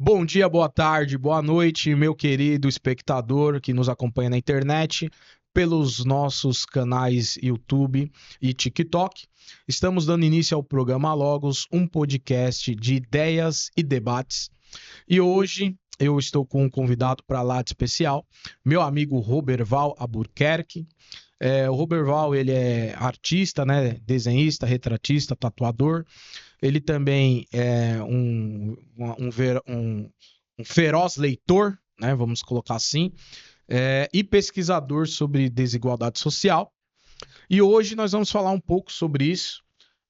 Bom dia, boa tarde, boa noite, meu querido espectador que nos acompanha na internet, pelos nossos canais YouTube e TikTok. Estamos dando início ao programa Logos, um podcast de ideias e debates. E hoje eu estou com um convidado para lá de especial, meu amigo Roberval Albuquerque. O Roberval, ele é artista, né, desenhista, retratista, tatuador. Ele também é um feroz leitor, né, vamos colocar assim, e pesquisador sobre desigualdade social. E hoje nós vamos falar um pouco sobre isso.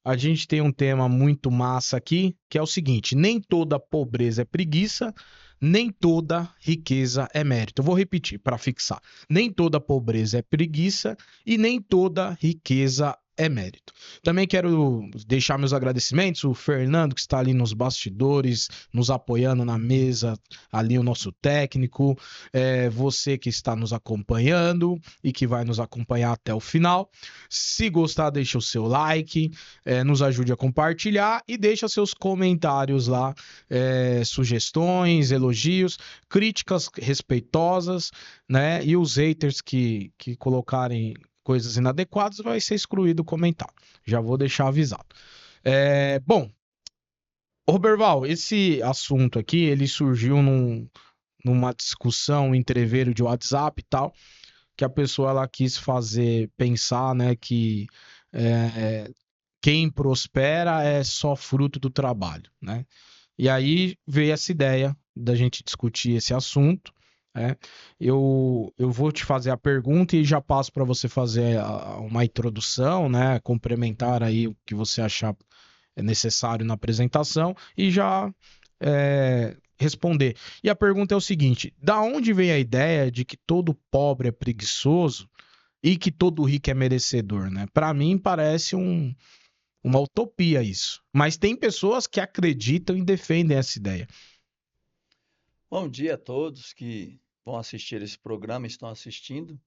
A gente tem um tema muito massa aqui, que é o seguinte: nem toda pobreza é preguiça, nem toda riqueza é mérito. Eu vou repetir para fixar: nem toda pobreza é preguiça e nem toda riqueza é mérito. Também quero deixar meus agradecimentos, o Fernando, que está ali nos bastidores, nos apoiando na mesa, ali o nosso técnico, você que está nos acompanhando e que vai nos acompanhar até o final. Se gostar, deixa o seu like, nos ajude a compartilhar e deixa seus comentários lá, sugestões, elogios, críticas respeitosas, né? E os haters que colocarem coisas inadequadas vai ser excluído o comentário. Já vou deixar avisado. Bom, Roberval, esse assunto aqui, ele surgiu numa discussão, um entreveiro de WhatsApp e tal, que a pessoa ela quis fazer pensar, né, que é, quem prospera é só fruto do trabalho, né? E aí veio essa ideia da gente discutir esse assunto, né? Eu vou te fazer a pergunta e já passo para você fazer uma introdução, né? Complementar aí o que você achar necessário na apresentação e já responder. E a pergunta é o seguinte: da onde vem a ideia de que todo pobre é preguiçoso e que todo rico é merecedor, né? Para mim parece uma utopia isso. Mas tem pessoas que acreditam e defendem essa ideia. Bom dia a todos que vão assistir esse programa, estão assistindo.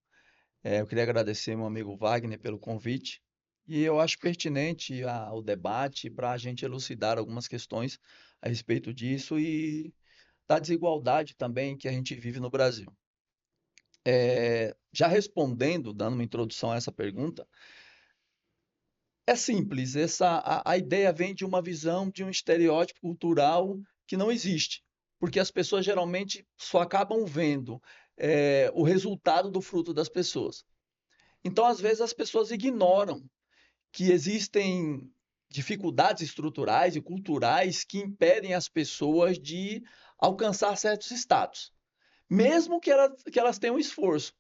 Eu queria agradecer meu amigo Wagner pelo convite e eu acho pertinente o debate para a gente elucidar algumas questões a respeito disso e da desigualdade também que a gente vive no Brasil. Já respondendo, dando uma introdução a essa pergunta, é simples. A ideia vem de uma visão, de um estereótipo cultural que não existe, porque as pessoas geralmente só acabam vendo o resultado do fruto das pessoas. Então, às vezes, as pessoas ignoram que existem dificuldades estruturais e culturais que impedem as pessoas de alcançar certos status, mesmo que elas tenham esforço.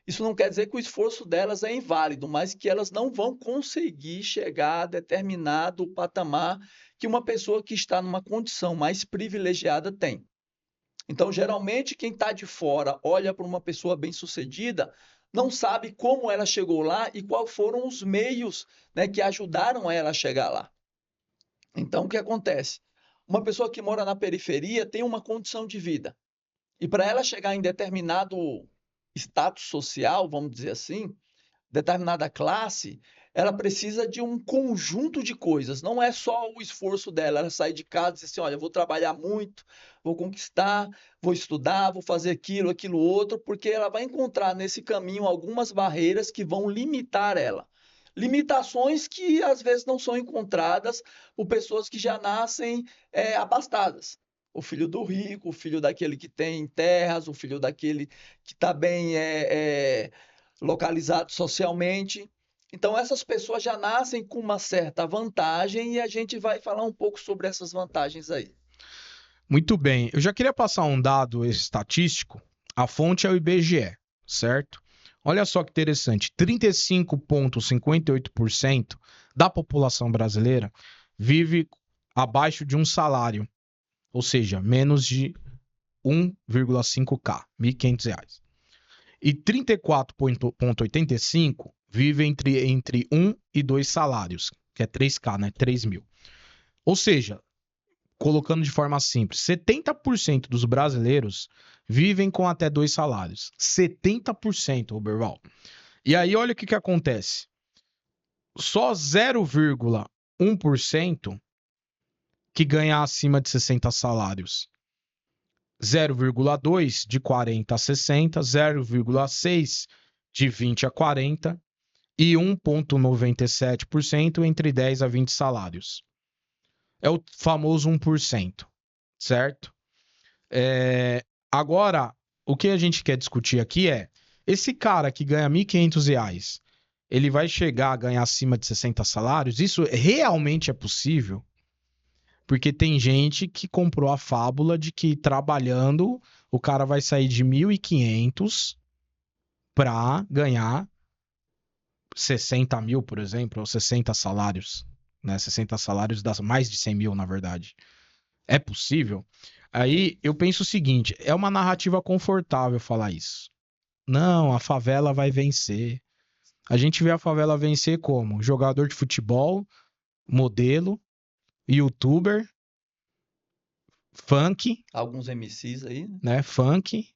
Isso não quer dizer que o esforço delas é inválido, mas que elas não vão conseguir chegar a determinado patamar que uma pessoa que está numa condição mais privilegiada tem. Então, geralmente, quem está de fora olha para uma pessoa bem-sucedida, não sabe como ela chegou lá e quais foram os meios, né, que ajudaram ela a chegar lá. Então, o que acontece? Uma pessoa que mora na periferia tem uma condição de vida. E para ela chegar em determinado status social, vamos dizer assim, determinada classe, ela precisa de um conjunto de coisas. Não é só o esforço dela, ela sair de casa e dizer assim, olha, eu vou trabalhar muito, vou conquistar, vou estudar, vou fazer aquilo, aquilo outro, porque ela vai encontrar nesse caminho algumas barreiras que vão limitar ela. Limitações que às vezes não são encontradas por pessoas que já nascem abastadas. O filho do rico, o filho daquele que tem terras, o filho daquele que está bem localizado socialmente. Então, essas pessoas já nascem com uma certa vantagem e a gente vai falar um pouco sobre essas vantagens aí. Muito bem. Eu já queria passar um dado estatístico. A fonte é o IBGE, certo? Olha só que interessante: 35,58% da população brasileira vive abaixo de um salário, ou seja, menos de 1,5K, R$ 1.500. E 34,85 vive entre 1 e 2 salários, que é 3K, né? 3 mil. Ou seja, colocando de forma simples, 70% dos brasileiros vivem com até 2 salários. 70%, Roberval. E aí, olha o que acontece. Só 0,1% que ganha acima de 60 salários. 0,2 de 40 a 60, 0,6 de 20 a 40 e 1,97% entre 10 a 20 salários. É o famoso 1%, certo? Agora, o que a gente quer discutir aqui é, esse cara que ganha R$ 1.500, ele vai chegar a ganhar acima de 60 salários? Isso realmente é possível? Porque tem gente que comprou a fábula de que trabalhando o cara vai sair de 1.500 para ganhar 60 mil, por exemplo, ou 60 salários, né? 60 salários dá mais de 100 mil, na verdade. É possível? Aí eu penso o seguinte: é uma narrativa confortável falar isso. Não, a favela vai vencer. A gente vê a favela vencer como? Jogador de futebol, modelo, youtuber, funk, Alguns MCs aí, né? né? Funk.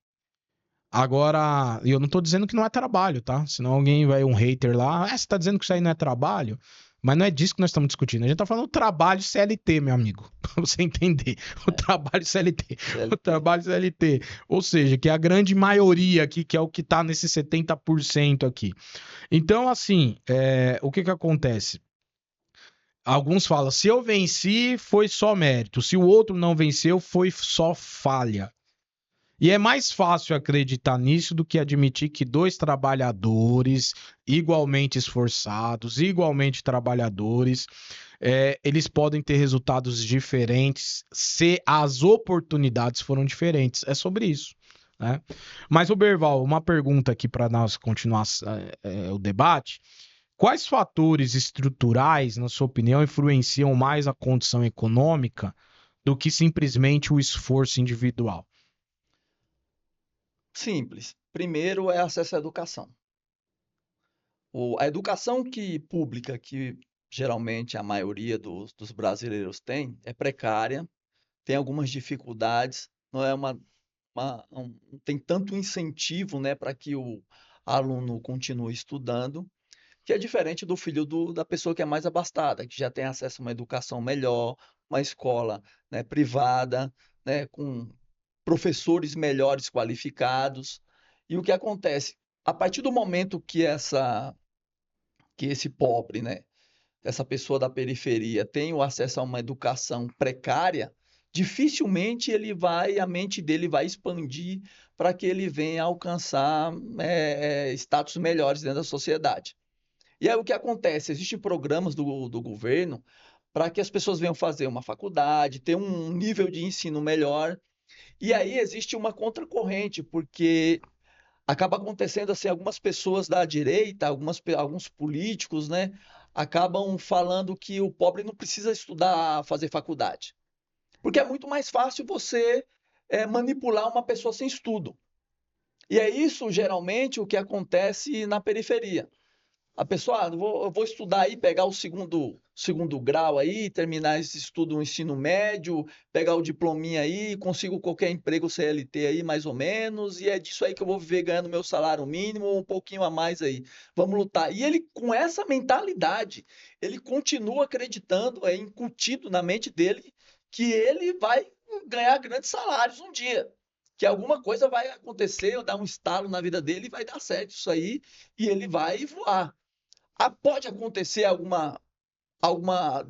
Agora, eu não tô dizendo que não é trabalho, tá? Senão alguém vai, um hater lá, você tá dizendo que isso aí não é trabalho? Mas não é disso que nós estamos discutindo. A gente tá falando do trabalho CLT, meu amigo. Pra você entender. O É, trabalho CLT. O CLT. trabalho CLT. Ou seja, que é a grande maioria aqui, que é o que tá nesse 70% aqui. Então, assim, o que que acontece? Alguns falam, se eu venci, foi só mérito. Se o outro não venceu, foi só falha. E é mais fácil acreditar nisso do que admitir que dois trabalhadores igualmente esforçados, igualmente trabalhadores, eles podem ter resultados diferentes se as oportunidades foram diferentes. É sobre isso. Né? Mas, o Berval, uma pergunta aqui para nós continuar o debate. Quais fatores estruturais, na sua opinião, influenciam mais a condição econômica do que simplesmente o esforço individual? Simples. Primeiro é acesso à educação. A educação pública, que geralmente a maioria dos brasileiros tem, é precária, tem algumas dificuldades, não é não tem tanto incentivo, né, para que o aluno continue estudando, que é diferente do filho da pessoa que é mais abastada, que já tem acesso a uma educação melhor, uma escola, né, privada, né, com professores melhores qualificados. E o que acontece? A partir do momento que esse pobre, né, essa pessoa da periferia tem o acesso a uma educação precária, dificilmente a mente dele vai expandir para que ele venha alcançar status melhores dentro da sociedade. E aí o que acontece? Existem programas do governo para que as pessoas venham fazer uma faculdade, ter um nível de ensino melhor. E aí existe uma contracorrente, porque acaba acontecendo assim, algumas pessoas da direita, alguns políticos, né, acabam falando que o pobre não precisa estudar, fazer faculdade. Porque é muito mais fácil você manipular uma pessoa sem estudo. E é isso, geralmente, o que acontece na periferia. A pessoa, eu vou estudar aí, pegar o segundo grau aí, terminar esse estudo no ensino médio, pegar o diplominha aí, consigo qualquer emprego CLT aí, mais ou menos, e é disso aí que eu vou viver ganhando meu salário mínimo, um pouquinho a mais aí. Vamos lutar. E ele, com essa mentalidade, ele continua acreditando, é incutido na mente dele, que ele vai ganhar grandes salários um dia. Que alguma coisa vai acontecer, ou dar um estalo na vida dele e vai dar certo isso aí, e ele vai voar. Pode acontecer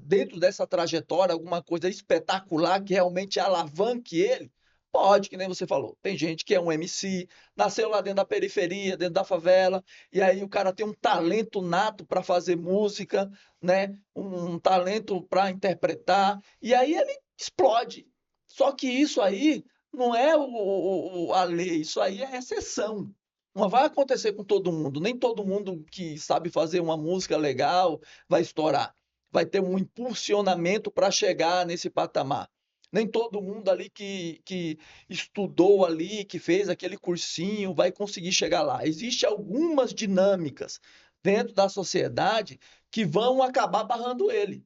dentro dessa trajetória, alguma coisa espetacular que realmente alavanque ele? Pode, que nem você falou. Tem gente que é um MC, nasceu lá dentro da periferia, dentro da favela, e aí o cara tem um talento nato para fazer música, né? Um talento para interpretar, e aí ele explode. Só que isso aí não é a lei, isso aí é exceção. Não vai acontecer com todo mundo. Nem todo mundo que sabe fazer uma música legal vai estourar. Vai ter um impulsionamento para chegar nesse patamar. Nem todo mundo ali que estudou ali, que fez aquele cursinho, vai conseguir chegar lá. Existem algumas dinâmicas dentro da sociedade que vão acabar barrando ele.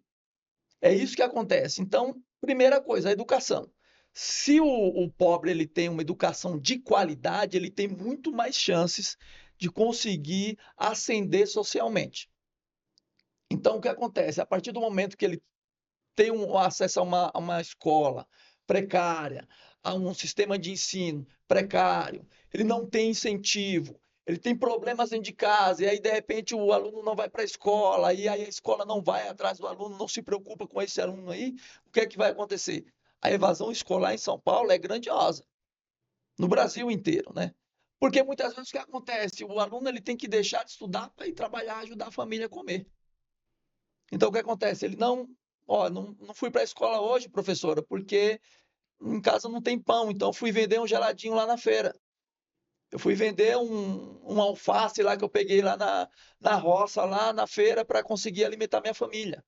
É isso que acontece. Então, primeira coisa, a educação. Se o pobre ele tem uma educação de qualidade, ele tem muito mais chances de conseguir ascender socialmente. Então, o que acontece? A partir do momento que ele tem acesso a uma escola precária, a um sistema de ensino precário, ele não tem incentivo, ele tem problemas dentro de casa, e aí, de repente, o aluno não vai para a escola, e aí a escola não vai atrás do aluno, não se preocupa com esse aluno aí, o que é que vai acontecer? A evasão escolar em São Paulo é grandiosa, no Brasil inteiro, né? Porque muitas vezes o que acontece? O aluno ele tem que deixar de estudar para ir trabalhar, ajudar a família a comer. Então, o que acontece? Ele não, ó, não fui para a escola hoje, professora, porque em casa não tem pão, então fui vender um geladinho lá na feira. Eu fui vender um alface lá que eu peguei lá na roça, lá na feira, para conseguir alimentar minha família.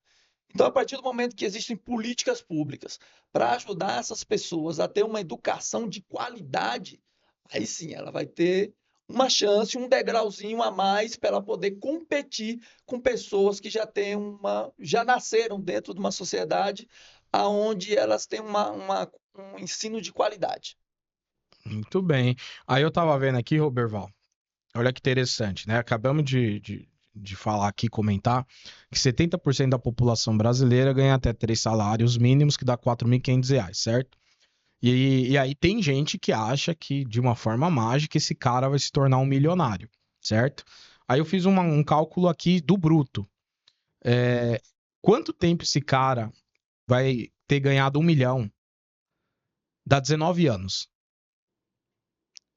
Então, a partir do momento que existem políticas públicas para ajudar essas pessoas a ter uma educação de qualidade, aí sim ela vai ter uma chance, um degrauzinho a mais para ela poder competir com pessoas que já nasceram dentro de uma sociedade aonde elas têm um ensino de qualidade. Muito bem. Aí eu tava vendo aqui, Roberval, olha que interessante, né? Acabamos de falar aqui, comentar, que 70% da população brasileira ganha até 3 salários mínimos, que dá R$ 4.500, certo? E aí tem gente que acha que, de uma forma mágica, esse cara vai se tornar um milionário, certo? Aí eu fiz um cálculo aqui do bruto. Quanto tempo esse cara vai ter ganhado 1 milhão? Dá 19 anos.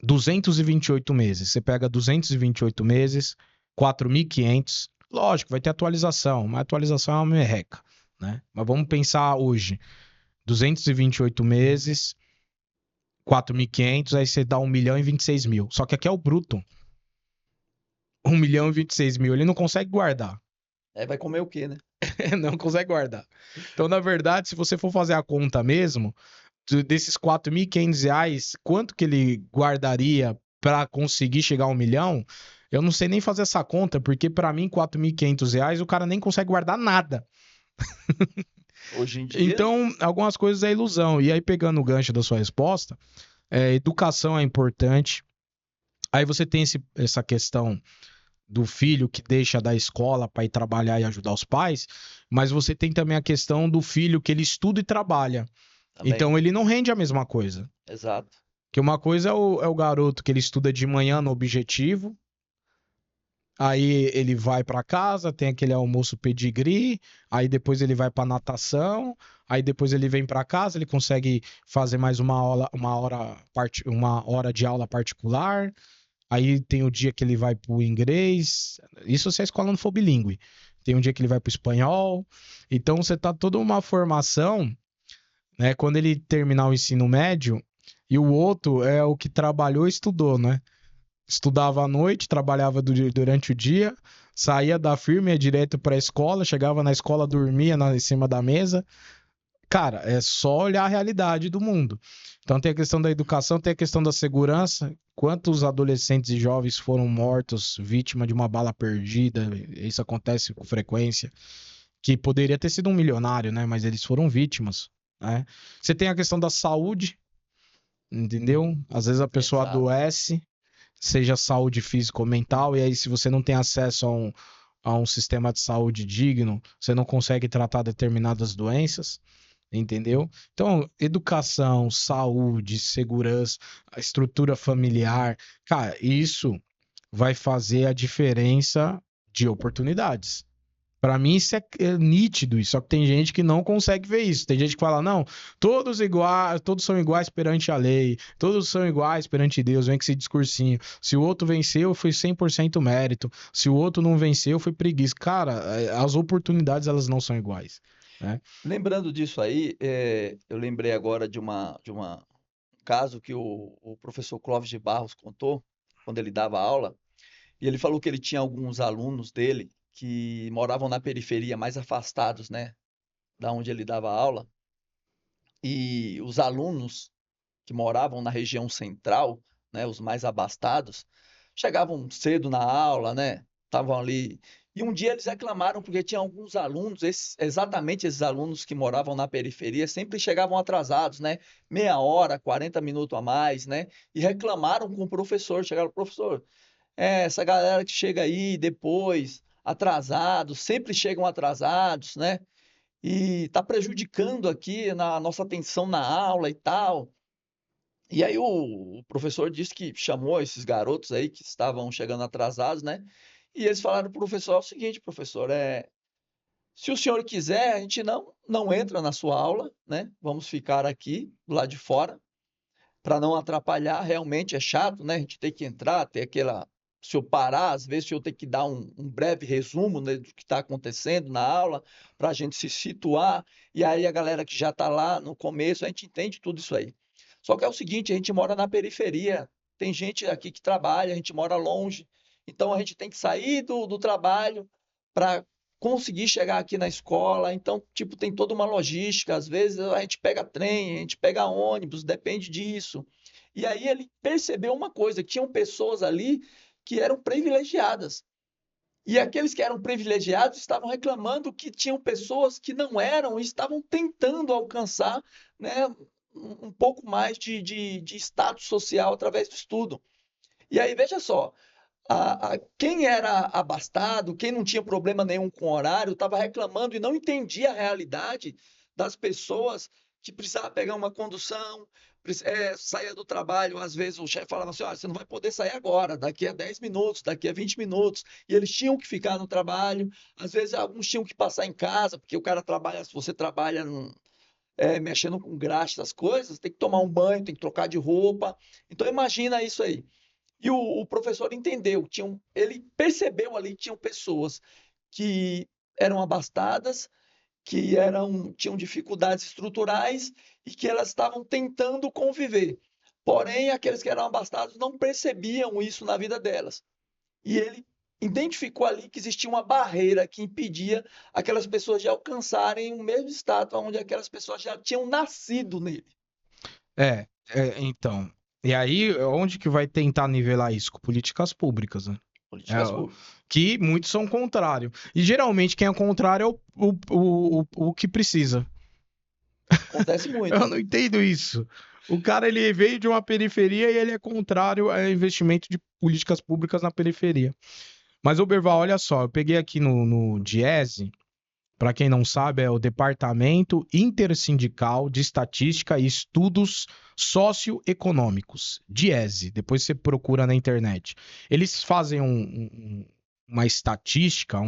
228 meses. Você pega 228 meses, 4.500. Lógico, vai ter atualização, mas atualização é uma merreca, né? Mas vamos pensar hoje. 228 meses, 4.500, aí você dá 1.026.000. Só que aqui é o bruto. 1.026.000, ele não consegue guardar. Aí vai comer o quê, né? Não consegue guardar. Então, na verdade, se você for fazer a conta mesmo, desses R$ 4.500, quanto que ele guardaria para conseguir chegar a 1 milhão? Eu não sei nem fazer essa conta, porque para mim, R$ 4.500, o cara nem consegue guardar nada. Hoje em dia, Então, algumas coisas é ilusão. E aí, pegando o gancho da sua resposta, educação é importante. Aí você tem essa questão do filho que deixa da escola para ir trabalhar e ajudar os pais, mas você tem também a questão do filho que ele estuda e trabalha. também, Então ele não rende a mesma coisa. exato. Que uma coisa é o garoto que ele estuda de manhã no objetivo, aí ele vai para casa, tem aquele almoço pedigree, aí depois ele vai para natação, aí depois ele vem para casa, ele consegue fazer mais uma hora de aula particular. Aí tem o dia que ele vai pro inglês. Isso se a escola não for bilíngue. Tem um dia que ele vai pro espanhol. Então você tá toda uma formação, né? Quando ele terminar o ensino médio, e o outro é o que trabalhou e estudou, né? Estudava à noite, trabalhava durante o dia, saía da firma, ia direto para a escola, chegava na escola, dormia em cima da mesa. Cara, é só olhar a realidade do mundo. Então tem a questão da educação, tem a questão da segurança. Quantos adolescentes e jovens foram mortos vítima de uma bala perdida? Isso acontece com frequência. Que poderia ter sido um milionário, né? Mas eles foram vítimas, né? Você tem a questão da saúde, entendeu? Às vezes a pessoa Exato. adoece, seja saúde física ou mental, e aí se você não tem acesso a um sistema de saúde digno, você não consegue tratar determinadas doenças. Entendeu? Então, educação, saúde, segurança, a estrutura familiar, cara, isso vai fazer a diferença de oportunidades. Para mim, isso é nítido, isso. Só que tem gente que não consegue ver isso. Tem gente que fala, não, todos iguais, todos são iguais perante a lei, todos são iguais perante Deus, vem com esse discursinho. Se o outro venceu, foi 100% mérito. Se o outro não venceu, foi preguiça. Cara, as oportunidades, elas não são iguais, né? Lembrando disso aí, eu lembrei agora um caso que o professor Clóvis de Barros contou quando ele dava aula, e ele falou que ele tinha alguns alunos dele que moravam na periferia, mais afastados, né, da onde ele dava aula, e os alunos que moravam na região central, né, os mais abastados, chegavam cedo na aula, né, estavam ali. E um dia eles reclamaram porque tinha alguns alunos, exatamente esses alunos que moravam na periferia, sempre chegavam atrasados, né, meia hora, 40 minutos a mais, né, e reclamaram com o professor. Chegaram, professor, essa galera que chega aí depois, atrasados, sempre chegam atrasados, né, e está prejudicando aqui na nossa atenção na aula e tal. E aí o professor disse que chamou esses garotos aí que estavam chegando atrasados, né? E eles falaram pro professor o seguinte, professor, se o senhor quiser, a gente não entra na sua aula, né? Vamos ficar aqui do lado de fora para não atrapalhar. Realmente é chato, né? A gente tem que entrar, ter aquela. Se eu parar, às vezes eu tenho que dar um breve resumo, né, do que está acontecendo na aula, para a gente se situar. E aí a galera que já está lá no começo, a gente entende tudo isso aí. Só que é o seguinte, a gente mora na periferia, tem gente aqui que trabalha, a gente mora longe, então a gente tem que sair do trabalho para conseguir chegar aqui na escola. Então, tipo, tem toda uma logística. Às vezes a gente pega trem, a gente pega ônibus, depende disso. E aí ele percebeu uma coisa, que tinham pessoas ali que eram privilegiadas. E aqueles que eram privilegiados estavam reclamando que tinham pessoas que não eram e estavam tentando alcançar, né, um pouco mais de status social através do estudo. E aí, veja só, quem era abastado, quem não tinha problema nenhum com o horário, estava reclamando e não entendia a realidade das pessoas que precisavam pegar uma condução, saía do trabalho, às vezes o chefe falava assim, olha, você não vai poder sair agora, daqui a 10 minutos, daqui a 20 minutos, e eles tinham que ficar no trabalho, às vezes alguns tinham que passar em casa, porque o cara trabalha, se você trabalha mexendo com graxa, essas coisas, tem que tomar um banho, tem que trocar de roupa, então imagina isso aí. E o professor entendeu, ele percebeu ali que tinham pessoas que eram abastadas, tinham dificuldades estruturais e que elas estavam tentando conviver. Porém, aqueles que eram abastados não percebiam isso na vida delas. E ele identificou ali que existia uma barreira que impedia aquelas pessoas de alcançarem o mesmo status onde aquelas pessoas já tinham nascido nele. Então. E aí, onde que vai tentar nivelar isso? Com políticas públicas, né? Políticas públicas. Que muitos são contrário. E geralmente quem é contrário é o que precisa. Acontece muito. Eu não entendo isso. O cara, ele veio de uma periferia e ele é contrário ao investimento de políticas públicas na periferia. Mas, Oberval, olha só, eu peguei aqui no Diese, para quem não sabe, é o Departamento Intersindical de Estatística e Estudos Socioeconômicos, Diese, depois você procura na internet. Eles fazem uma estatística,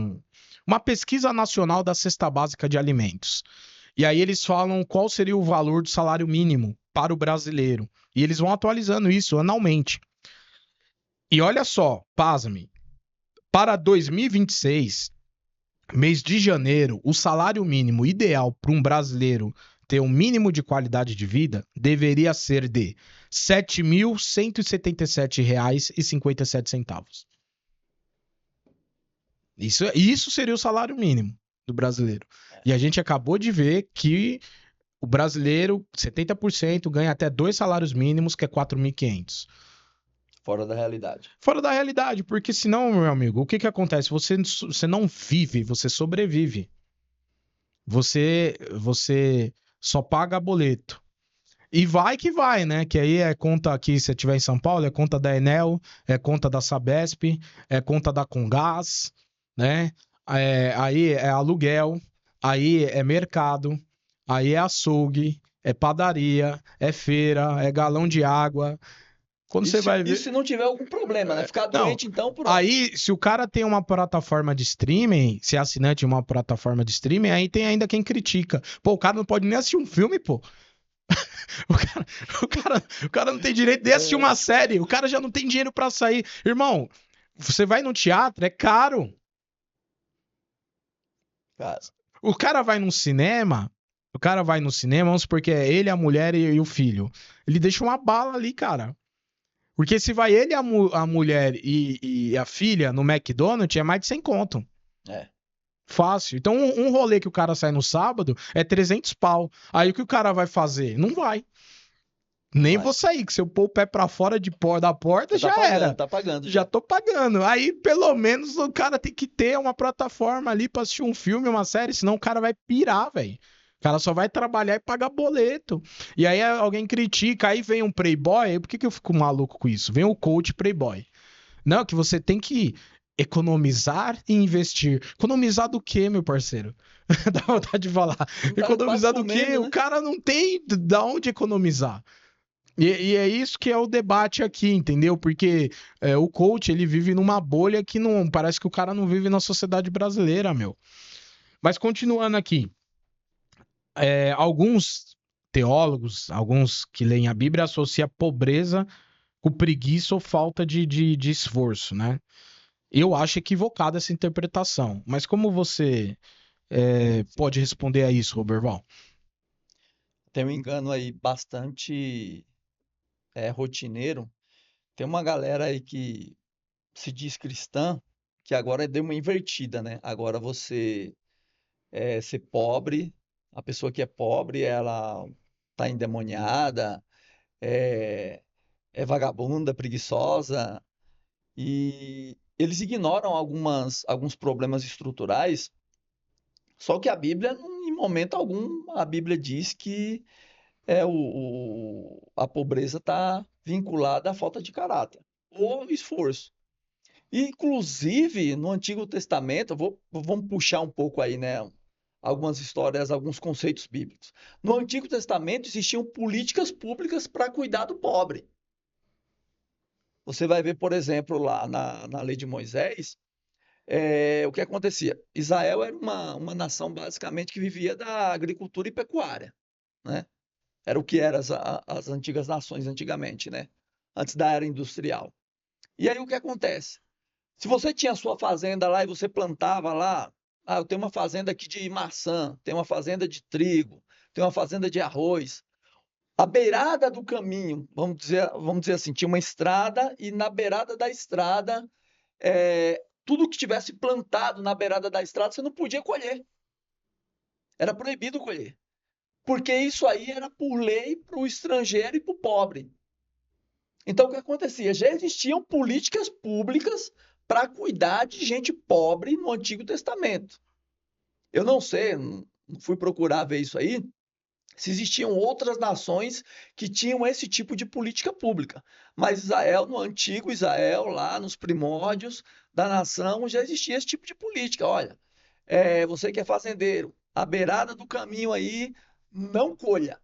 uma pesquisa nacional da cesta básica de alimentos. E aí eles falam qual seria o valor do salário mínimo para o brasileiro. E eles vão atualizando isso anualmente. E olha só, pasme, para 2026, mês de janeiro, o salário mínimo ideal para um brasileiro ter um mínimo de qualidade de vida deveria ser de R$ 7.177,57. Isso seria o salário mínimo do brasileiro. E a gente acabou de ver que o brasileiro, 70%, ganha até 2 salários mínimos, que é 4.500. Fora da realidade. Fora da realidade, porque senão, meu amigo, o que que acontece? Você não vive, você sobrevive. Você só paga boleto. E vai que vai, né? Que aí é conta aqui, se você estiver em São Paulo, é conta da Enel, é conta da Sabesp, é conta da Comgás, né? Aí é aluguel, aí é mercado, aí é açougue, é padaria, é feira, é galão de água. Quando você vai ver... E se não tiver algum problema, né? Ficar Não, doente, então, pronto. aí, se o cara tem uma plataforma de streaming, se é assinante de uma plataforma de streaming, aí tem ainda quem critica. Pô, o cara não pode nem assistir um filme, pô. O cara não tem direito de assistir uma série. O cara já não tem dinheiro pra sair. Irmão, você vai no teatro, é caro. Cara, O cara vai no cinema, vamos supor que é ele, a mulher e o filho. Ele deixa uma bala ali, cara. Porque se vai ele, a mulher e a filha no McDonald's, é mais de 100 conto. é. Fácil. Então, um rolê que o cara sai no sábado é 300 pau. Aí o que o cara vai fazer? Não vai. Nem vou sair, que se eu pôr o pé pra fora da porta, já era. Tá pagando. Já tô pagando. Aí, pelo menos, o cara tem que ter uma plataforma ali pra assistir um filme, uma série, senão o cara vai pirar, velho. O cara só vai trabalhar e pagar boleto. E aí alguém critica, aí vem um playboy, aí por que eu fico maluco com isso? Vem o coach playboy. Não, que você tem que economizar e investir. Economizar do quê, meu parceiro? Dá vontade de falar. Economizar do quê? Né? O cara não tem da onde economizar. E é isso que é o debate aqui, entendeu? Porque o coach, ele vive numa bolha que não... Parece que o cara não vive na sociedade brasileira, meu. Mas continuando aqui. Alguns teólogos, alguns que leem a Bíblia, associam pobreza com preguiça ou falta de esforço, né? Eu acho equivocada essa interpretação. Mas como você pode responder a isso, Roberval? Tem um engano aí bastante rotineiro. Tem uma galera aí que se diz cristã, que agora deu uma invertida, né? Agora você ser pobre, a pessoa que é pobre, ela tá endemoniada, é, é vagabunda, preguiçosa, e eles ignoram alguns problemas estruturais. Só que a Bíblia, em momento algum, a Bíblia diz que a pobreza está vinculada à falta de caráter ou esforço. Inclusive, no Antigo Testamento, vamos puxar um pouco aí, né? Algumas histórias, alguns conceitos bíblicos. No Antigo Testamento existiam políticas públicas para cuidar do pobre. Você vai ver, por exemplo, lá na lei de Moisés, o que acontecia. Israel era uma nação basicamente que vivia da agricultura e pecuária, né? Era o que eram as antigas nações antigamente, né? Antes da era industrial. E aí o que acontece? Se você tinha a sua fazenda lá e você plantava lá, eu tenho uma fazenda aqui de maçã, tenho uma fazenda de trigo, tenho uma fazenda de arroz. A beirada do caminho, vamos dizer assim, tinha uma estrada e na beirada da estrada, tudo que tivesse plantado na beirada da estrada, você não podia colher. Era proibido colher. Porque isso aí era por lei para o estrangeiro e para o pobre. Então, o que acontecia? Já existiam políticas públicas para cuidar de gente pobre no Antigo Testamento. Eu não sei, não fui procurar ver isso aí, se existiam outras nações que tinham esse tipo de política pública. Mas Israel, no antigo Israel, lá nos primórdios da nação, já existia esse tipo de política. Olha, você que é fazendeiro, à beirada do caminho aí, não colha,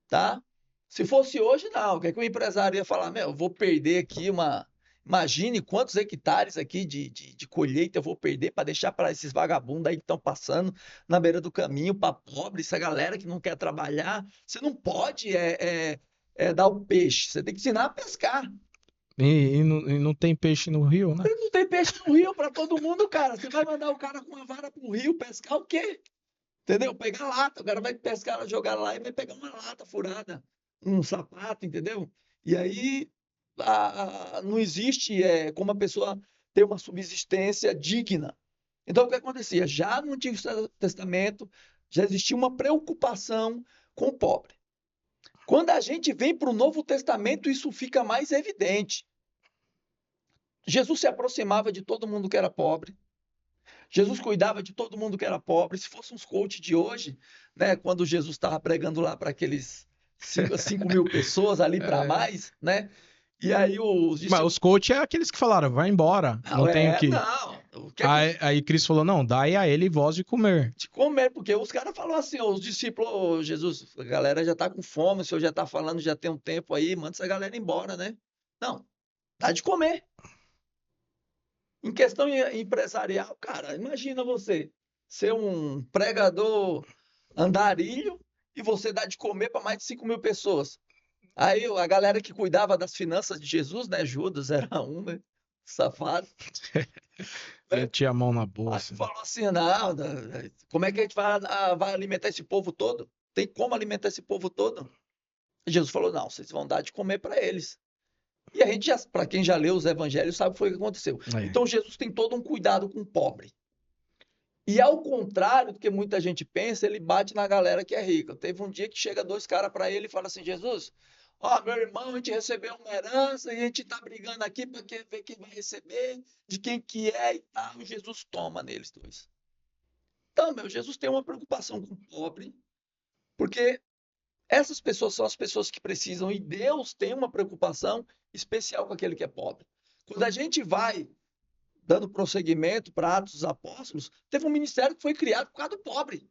tá? Se fosse hoje, não. O que é que o empresário ia falar? Meu, eu vou perder aqui uma. Imagine quantos hectares aqui de colheita eu vou perder para deixar para esses vagabundos aí que estão passando na beira do caminho, para pobre, essa galera que não quer trabalhar. Você não pode dar o peixe, você tem que ensinar a pescar. E não tem peixe no rio, né? Não tem peixe no rio para todo mundo, cara. Você vai mandar o cara com uma vara pro rio pescar o quê? Entendeu? Pegar lata, o cara vai pescar, jogar lá e vai pegar uma lata furada, um sapato, entendeu? E aí não existe como a pessoa ter uma subsistência digna. Então, o que acontecia? Já no Antigo Testamento, já existia uma preocupação com o pobre. Quando a gente vem para o Novo Testamento, isso fica mais evidente. Jesus se aproximava de todo mundo que era pobre. Jesus cuidava de todo mundo que era pobre. Se fosse uns coach de hoje, né, quando Jesus estava pregando lá para aqueles 5 mil pessoas ali para É. mais, né? E aí os Mas discípulos. os coaches é aqueles que falaram, vai embora, Não, não tenho que. não. O que é que Aí Cristo falou, não, dai a ele voz de comer. de comer? Porque os caras falaram assim, os discípulos, Jesus, a galera já está com fome, o senhor já está falando, já tem um tempo aí, manda essa galera embora, né? Não, dá de comer. Em questão empresarial, cara, imagina você ser um pregador andarilho e você dá de comer para mais de 5 mil pessoas. Aí a galera que cuidava das finanças de Jesus, né? Judas era um, né? Safado. Né? Metia a mão na Aí bolsa. falou assim: não, como é que a gente vai alimentar esse povo todo? Tem como alimentar esse povo todo? E Jesus falou: não, vocês vão dar de comer para eles. E a gente já, para quem já leu os evangelhos, sabe o que foi que aconteceu. É. Então Jesus tem todo um cuidado com o pobre. E ao contrário do que muita gente pensa, ele bate na galera que é rica. Teve um dia que chega dois caras para ele e fala assim: Jesus, ó, meu irmão, a gente recebeu uma herança e a gente tá brigando aqui para ver quem vai receber, de quem que é e tal. E Jesus toma neles dois. Então, Jesus tem uma preocupação com o pobre, porque essas pessoas são as pessoas que precisam e Deus tem uma preocupação especial com aquele que é pobre. Quando a gente vai dando prosseguimento para Atos dos Apóstolos, teve um ministério que foi criado por causa do pobre.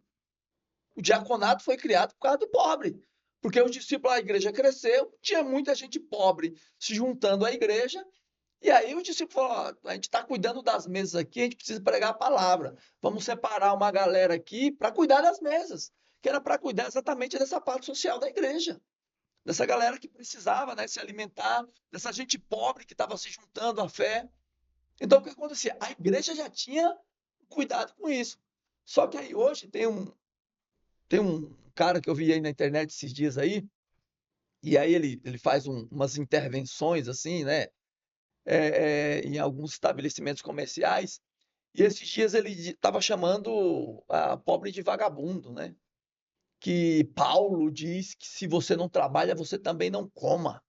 O diaconato foi criado por causa do pobre. Porque os discípulos, a igreja cresceu, tinha muita gente pobre se juntando à igreja, e aí o discípulo falou: "Ó, a gente está cuidando das mesas aqui, a gente precisa pregar a palavra. Vamos separar uma galera aqui para cuidar das mesas, que era para cuidar exatamente dessa parte social da igreja, dessa galera que precisava, né, se alimentar, dessa gente pobre que estava se juntando à fé. Então, o que acontecia? A igreja já tinha cuidado com isso. Só que aí hoje tem um cara que eu vi aí na internet esses dias aí, e aí ele faz umas intervenções assim, né, em alguns estabelecimentos comerciais, e esses dias ele estava chamando a pobre de vagabundo, né? Que Paulo diz que se você não trabalha, você também não coma,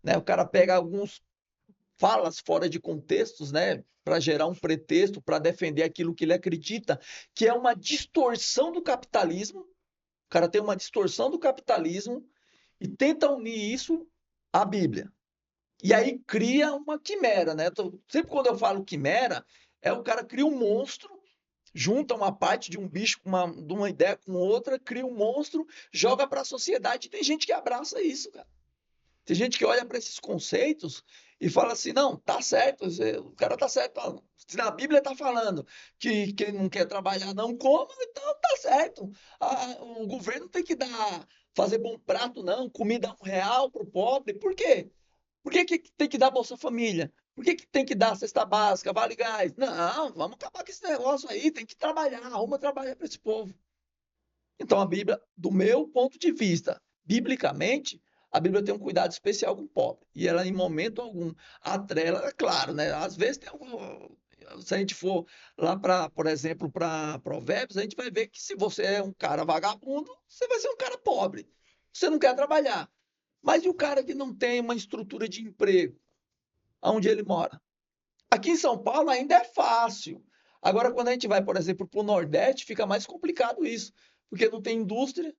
né? O cara pega alguns falas fora de contextos, né, para gerar um pretexto, para defender aquilo que ele acredita, que é uma distorção do capitalismo. O cara tem uma distorção do capitalismo e tenta unir isso à Bíblia. E aí cria uma quimera, né? Sempre quando eu falo quimera, o cara cria um monstro, junta uma parte de um bicho de uma ideia com outra, cria um monstro, joga para a sociedade. E tem gente que abraça isso, cara. Tem gente que olha para esses conceitos e fala assim: não, tá certo, o cara tá certo. Se na Bíblia tá falando que quem não quer trabalhar não coma, então tá certo. O governo tem que fazer bom prato, não, comida R$ 1 pro pobre. Por quê? Por que tem que dar Bolsa Família? Por que tem que dar cesta básica, vale gás? Não, vamos acabar com esse negócio aí, tem que trabalhar, arruma trabalhar para esse povo. Então a Bíblia, do meu ponto de vista, biblicamente, a Bíblia tem um cuidado especial com o pobre. E ela, em momento algum, atrela, é claro, né? Às vezes tem se a gente for lá para, por exemplo, para Provérbios, a gente vai ver que se você é um cara vagabundo, você vai ser um cara pobre. Você não quer trabalhar. Mas e o cara que não tem uma estrutura de emprego, onde ele mora? Aqui em São Paulo ainda é fácil. Agora, quando a gente vai, por exemplo, para o Nordeste, fica mais complicado isso, porque não tem indústria,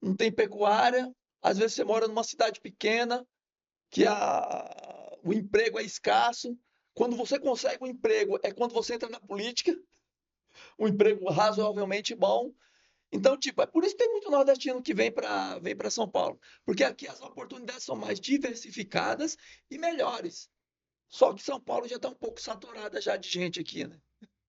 não tem pecuária. Às vezes você mora numa cidade pequena, que o emprego é escasso. Quando você consegue um emprego, é quando você entra na política, um emprego razoavelmente bom. Então, tipo, é por isso que tem muito nordestino que vem para São Paulo, porque aqui as oportunidades são mais diversificadas e melhores. Só que São Paulo já está um pouco saturada já de gente aqui, né?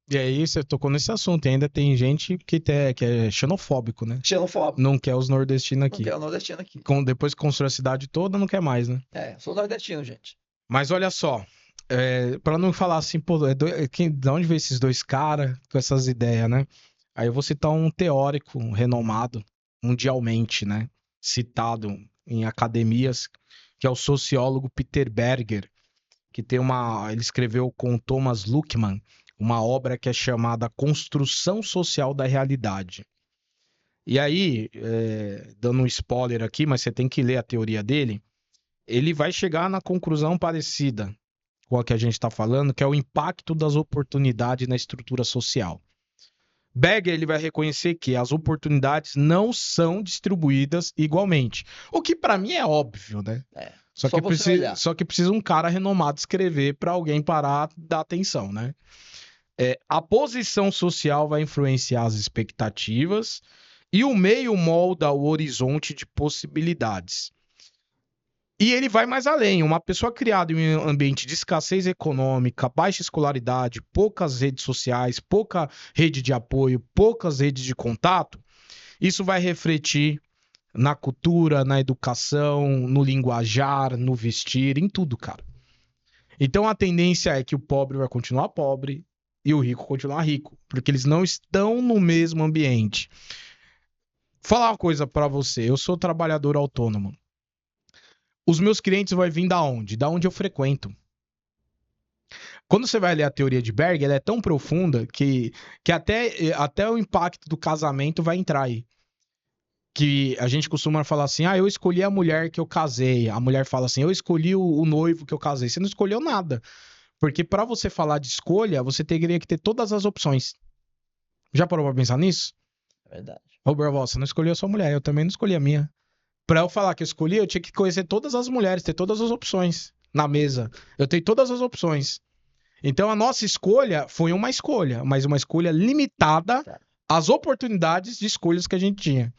E aí você tocou nesse assunto, e ainda tem gente que é xenofóbico, né? Xenofóbico. Não quer os nordestinos Não aqui. quer o nordestino aqui. Depois que construiu a cidade toda, não quer mais, né? Sou nordestino, gente. Mas olha só, pra não falar assim, pô, de onde veio esses dois caras com essas ideias, né? Aí eu vou citar um teórico renomado mundialmente, né? Citado em academias, que é o sociólogo Peter Berger, que ele escreveu com Thomas Luckmann uma obra que é chamada Construção Social da Realidade. E aí, dando um spoiler aqui, mas você tem que ler a teoria dele, ele vai chegar na conclusão parecida com a que a gente está falando, que é o impacto das oportunidades na estrutura social. Berger ele vai reconhecer que as oportunidades não são distribuídas igualmente. O que para mim é óbvio, né? Só que precisa um cara renomado escrever para alguém parar dar atenção, né? A posição social vai influenciar as expectativas e o meio molda o horizonte de possibilidades. E ele vai mais além. Uma pessoa criada em um ambiente de escassez econômica, baixa escolaridade, poucas redes sociais, pouca rede de apoio, poucas redes de contato, isso vai refletir na cultura, na educação, no linguajar, no vestir, em tudo, cara. Então a tendência é que o pobre vai continuar pobre e o rico continuar rico, porque eles não estão no mesmo ambiente. Vou falar uma coisa pra você, eu sou trabalhador autônomo. Os meus clientes vão vir da onde? Da onde eu frequento. Quando você vai ler a teoria de Berger, ela é tão profunda que até o impacto do casamento vai entrar aí. Que a gente costuma falar assim, eu escolhi a mulher que eu casei. A mulher fala assim, eu escolhi o noivo que eu casei. Você não escolheu nada. Porque para você falar de escolha, você teria que ter todas as opções. Já parou pra pensar nisso? É verdade. Ô, Berval, você não escolheu a sua mulher, eu também não escolhi a minha. Pra eu falar que eu escolhi, eu tinha que conhecer todas as mulheres, ter todas as opções na mesa. Eu tenho todas as opções. Então a nossa escolha foi uma escolha, mas uma escolha limitada às oportunidades de escolhas que a gente tinha.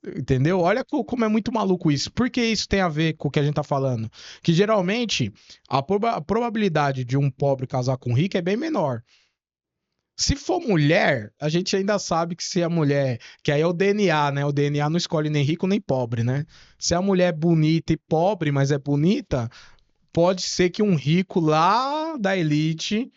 Entendeu? Olha como é muito maluco isso. Por que isso tem a ver com o que a gente tá falando? Que geralmente a probabilidade de um pobre casar com um rico é bem menor. Se for mulher, a gente ainda sabe que se a mulher. Que aí é o DNA, né? O DNA não escolhe nem rico nem pobre, né? Se a mulher é bonita e pobre, mas é bonita, pode ser que um rico lá da elite,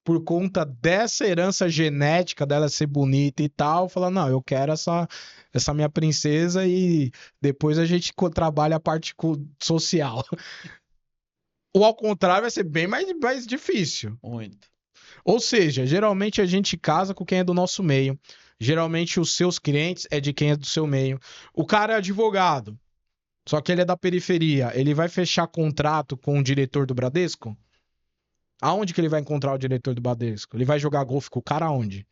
por conta dessa herança genética dela ser bonita e tal, fala: não, eu quero essa minha princesa e depois a gente trabalha a parte social. Ou ao contrário, vai ser bem mais difícil. Muito. Ou seja, geralmente a gente casa com quem é do nosso meio. Geralmente os seus clientes é de quem é do seu meio. O cara é advogado, só que ele é da periferia. Ele vai fechar contrato com o diretor do Bradesco? Aonde que ele vai encontrar o diretor do Bradesco? Ele vai jogar golfe com o cara aonde?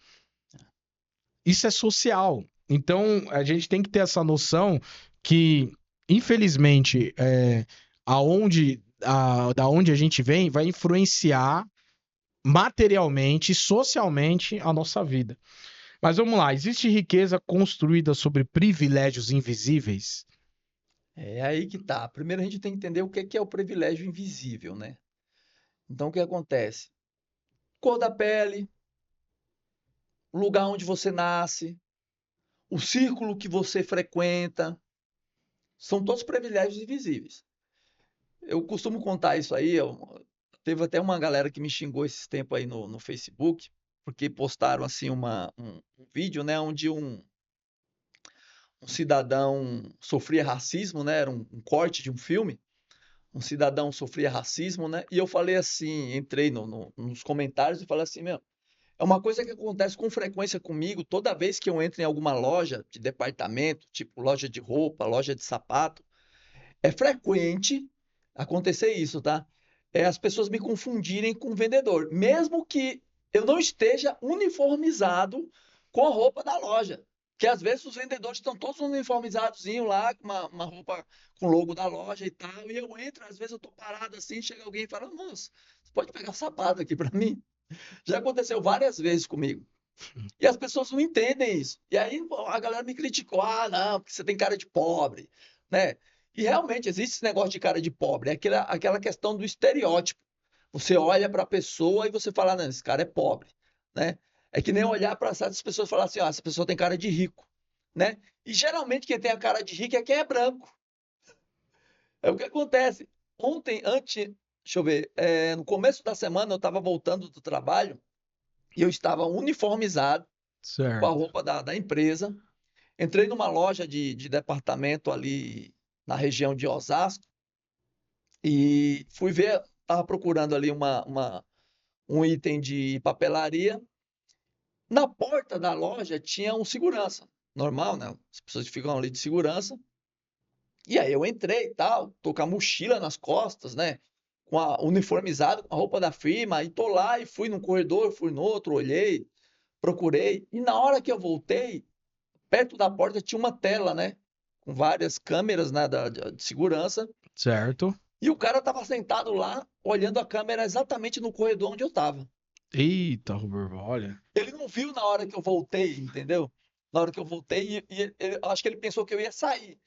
Isso é social. Então a gente tem que ter essa noção que, infelizmente, da onde a gente vem vai influenciar materialmente, socialmente a nossa vida. Mas vamos lá, existe riqueza construída sobre privilégios invisíveis? É aí que tá. Primeiro a gente tem que entender o que é o privilégio invisível, né? Então o que acontece? Cor da pele, o lugar onde você nasce, o círculo que você frequenta, são todos privilégios invisíveis. Eu costumo contar isso aí, teve até uma galera que me xingou esses tempos aí no Facebook, porque postaram assim um vídeo, né, onde um cidadão sofria racismo, né, era um corte de um filme, um cidadão sofria racismo, né, e eu falei assim, entrei nos comentários e falei assim, meu, é uma coisa que acontece com frequência comigo toda vez que eu entro em alguma loja de departamento, tipo loja de roupa, loja de sapato, é frequente acontecer isso, tá? É as pessoas me confundirem com o vendedor, mesmo que eu não esteja uniformizado com a roupa da loja. Que às vezes os vendedores estão todos uniformizados lá, com uma roupa com o logo da loja e tal, e eu entro, às vezes eu tô parado assim, chega alguém e fala, moço, você pode pegar sapato aqui para mim? Já aconteceu várias vezes comigo. E as pessoas não entendem isso. E aí pô, a galera me criticou, ah, não, porque você tem cara de pobre, né? E realmente existe esse negócio de cara de pobre, é aquela questão do estereótipo. Você olha para a pessoa e você fala, não, esse cara é pobre, né? É que nem olhar para certas pessoas e falar assim, ah, essa pessoa tem cara de rico, né? E geralmente quem tem a cara de rico é quem é branco. É o que acontece. Ontem, deixa eu ver, no começo da semana eu estava voltando do trabalho e eu estava uniformizado com a Certo. roupa da empresa. Entrei numa loja de departamento ali na região de Osasco e fui ver, estava procurando ali um item de papelaria. Na porta da loja tinha um segurança, normal, né? As pessoas que ficam ali de segurança. E aí eu entrei e tal, tô com a mochila nas costas, né? Uniformizado com a roupa da firma, e tô lá e fui num corredor, fui no outro, olhei, procurei. E na hora que eu voltei, perto da porta tinha uma tela, né? Com várias câmeras, né, de segurança. Certo. E o cara estava sentado lá, olhando a câmera exatamente no corredor onde eu estava. Eita, Roberto, olha. Ele não viu na hora que eu voltei, entendeu? Na hora que eu voltei, acho que ele pensou que eu ia sair.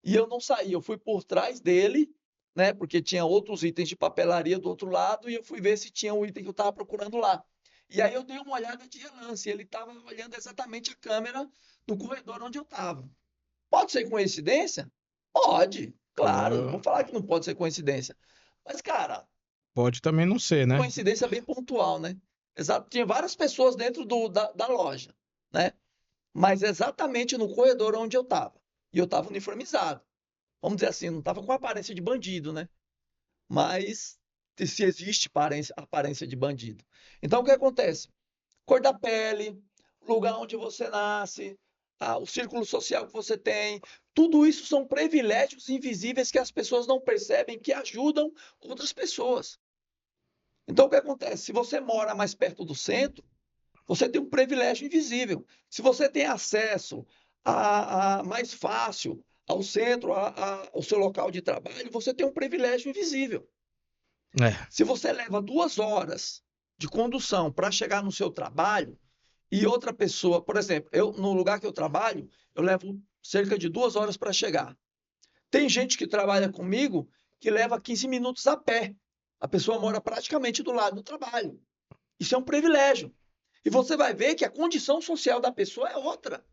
E eu não saí, eu fui por trás dele, né? Porque tinha outros itens de papelaria do outro lado, e eu fui ver se tinha o item que eu estava procurando lá. E aí eu dei uma olhada de relance, e ele estava olhando exatamente a câmera do corredor onde eu estava. Pode ser coincidência? Pode, claro, não vou Ah, falar que não pode ser coincidência. Mas, cara, pode também não ser, né? coincidência bem pontual, né? Exato, tinha várias pessoas dentro da loja, né? Mas exatamente no corredor onde eu estava. E eu estava uniformizado. Vamos dizer assim, não estava com aparência de bandido, né? Mas se existe aparência de bandido. Então, o que acontece? Cor da pele, lugar onde você nasce, o círculo social que você tem, tudo isso são privilégios invisíveis que as pessoas não percebem que ajudam outras pessoas. Então, o que acontece? Se você mora mais perto do centro, você tem um privilégio invisível. Se você tem acesso mais fácil ao centro, ao seu local de trabalho, você tem um privilégio invisível. É, Se você leva 2 horas de condução para chegar no seu trabalho, e outra pessoa, por exemplo, no lugar que eu trabalho, eu levo cerca de 2 horas para chegar. Tem gente que trabalha comigo que leva 15 minutos a pé. A pessoa mora praticamente do lado do trabalho. Isso é um privilégio. E você vai ver que a condição social da pessoa é outra.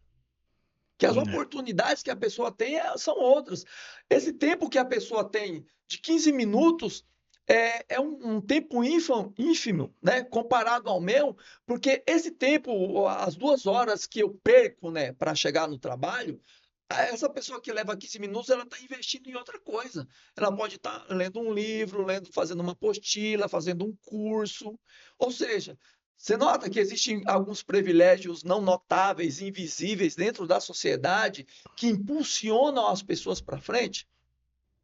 Que as É. oportunidades que a pessoa tem são outras. Esse tempo que a pessoa tem de 15 minutos é um tempo ínfimo, né, comparado ao meu, porque esse tempo, as 2 horas que eu perco, né, para chegar no trabalho, essa pessoa que leva 15 minutos, ela está investindo em outra coisa. Ela pode estar lendo um livro, fazendo uma apostila, fazendo um curso. Ou seja, você nota que existem alguns privilégios não notáveis, invisíveis dentro da sociedade que impulsionam as pessoas para frente?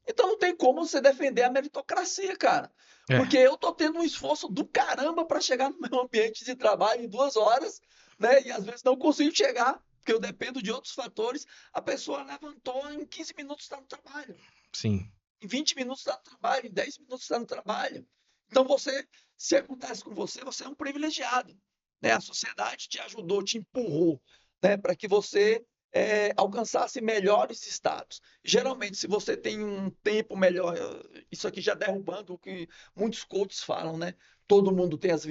Então não tem como você defender a meritocracia, cara. É, Porque eu tô tendo um esforço do caramba para chegar no meu ambiente de trabalho em 2 horas, né? E às vezes não consigo chegar, porque eu dependo de outros fatores. A pessoa levantou em 15 minutos está no trabalho, sim. em 20 minutos está no trabalho, em 10 minutos está no trabalho. Então você, se acontece com você, você é um privilegiado, né? A sociedade te ajudou, te empurrou, né? Para que você alcançasse melhores estados. Geralmente, se você tem um tempo melhor, isso aqui já derrubando o que muitos coaches falam, né? Todo mundo tem as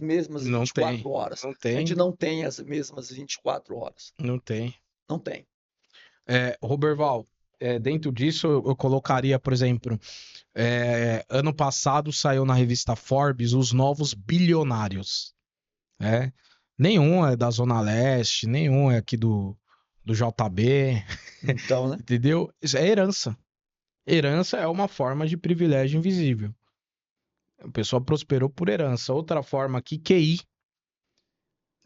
mesmas Não tem. 24 horas. Não A gente tem. não tem as mesmas 24 horas. Não tem. Não tem. Roberval, dentro disso eu colocaria, por exemplo, ano passado saiu na revista Forbes os novos bilionários. Né? Nenhum é da Zona Leste, nenhum é aqui do JB, Então, né? entendeu? Isso é herança. Herança é uma forma de privilégio invisível. A pessoa prosperou por herança. Outra forma aqui, QI.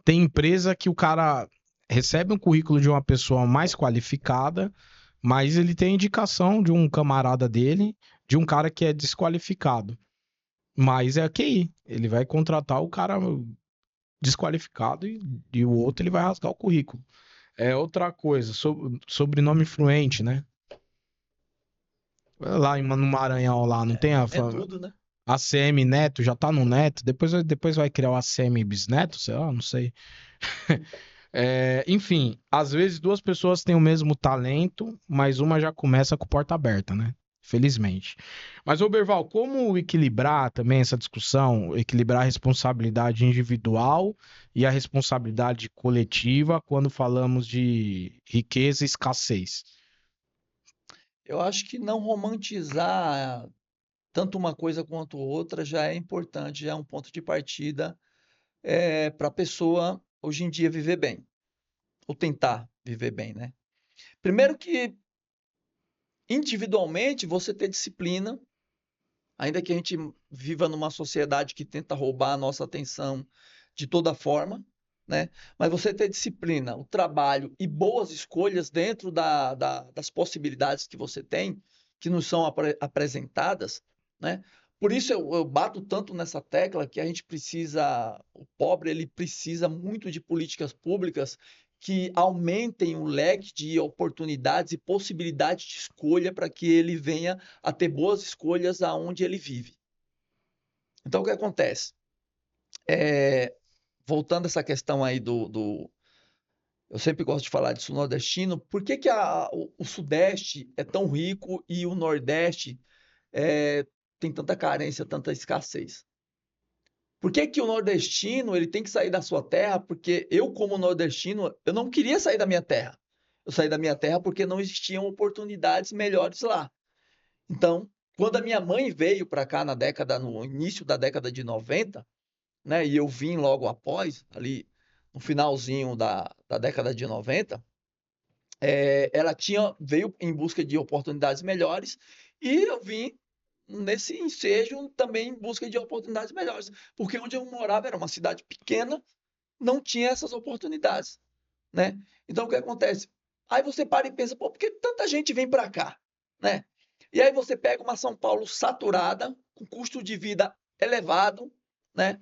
Tem empresa que o cara recebe um currículo de uma pessoa mais qualificada, mas ele tem indicação de um camarada dele, de um cara que é desqualificado. Mas é a QI. Ele vai contratar o cara desqualificado e o outro ele vai rasgar o currículo. É outra coisa, sobrenome fluente, né? Lá no Maranhão, lá, não tem É tudo, né? ACM Neto, já tá no Neto, depois vai criar o ACM Bisneto, sei lá, não sei. Enfim, às vezes duas pessoas têm o mesmo talento, mas uma já começa com porta aberta, né? Felizmente. Mas, ô Berval, como equilibrar também essa discussão, equilibrar a responsabilidade individual e a responsabilidade coletiva quando falamos de riqueza e escassez? Eu acho que não romantizar tanto uma coisa quanto outra já é importante, já é um ponto de partida para a pessoa hoje em dia viver bem, ou tentar viver bem, né? Primeiro que individualmente você ter disciplina, ainda que a gente viva numa sociedade que tenta roubar a nossa atenção de toda forma, né? Mas você ter disciplina, o trabalho e boas escolhas dentro das possibilidades que você tem, que nos são apresentadas, né? Por isso eu bato tanto nessa tecla que a gente precisa, o pobre ele precisa muito de políticas públicas que aumentem o leque de oportunidades e possibilidades de escolha para que ele venha a ter boas escolhas aonde ele vive. Então, o que acontece? É, voltando a essa questão aí eu sempre gosto de falar disso nordestino, por que que o Sudeste é tão rico e o Nordeste é, tem tanta carência, tanta escassez? Por que que o nordestino ele tem que sair da sua terra? Porque eu, como nordestino, eu não queria sair da minha terra. Eu saí da minha terra porque não existiam oportunidades melhores lá. Então, quando a minha mãe veio para cá no início da década de 90, né, e eu vim logo após, ali no finalzinho da década de 90, ela veio em busca de oportunidades melhores e eu vim nesse ensejo também em busca de oportunidades melhores, porque onde eu morava era uma cidade pequena, não tinha essas oportunidades, né? Então o que acontece? Aí você para e pensa, pô, por que tanta gente vem para cá, né? E aí você pega uma São Paulo saturada, com custo de vida elevado, né?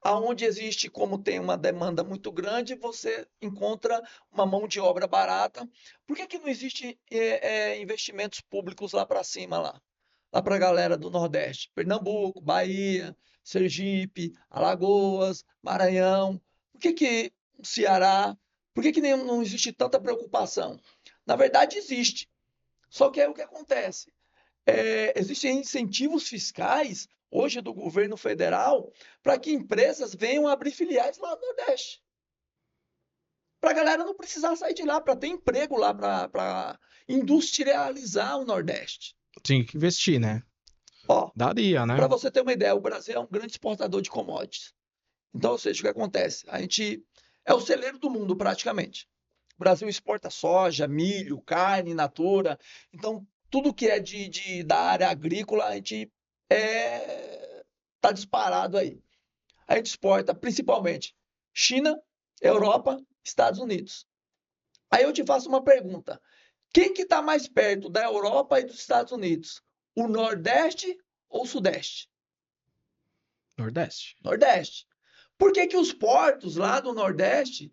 Aonde existe, como tem uma demanda muito grande, você encontra uma mão de obra barata. Por que que não existe investimentos públicos lá para cima, lá para a galera do Nordeste? Pernambuco, Bahia, Sergipe, Alagoas, Maranhão. Por que que Ceará? Por que que não existe tanta preocupação? Na verdade, existe. Só que aí o que acontece? Existem incentivos fiscais, hoje do governo federal, para que empresas venham abrir filiais lá no Nordeste. Para a galera não precisar sair de lá, para ter emprego lá, para industrializar o Nordeste. Tinha que investir, né? Ó, Daria, para né? você ter uma ideia, o Brasil é um grande exportador de commodities. Então, ou seja, o que acontece? A gente é o celeiro do mundo, praticamente. O Brasil exporta soja, milho, carne, in natura. Então, tudo que é da área agrícola, a gente tá disparado aí. A gente exporta principalmente China, Europa, Estados Unidos. Aí eu te faço uma pergunta. Quem que está mais perto da Europa e dos Estados Unidos? O Nordeste ou o Sudeste? Nordeste. Nordeste. Por que que os portos lá do Nordeste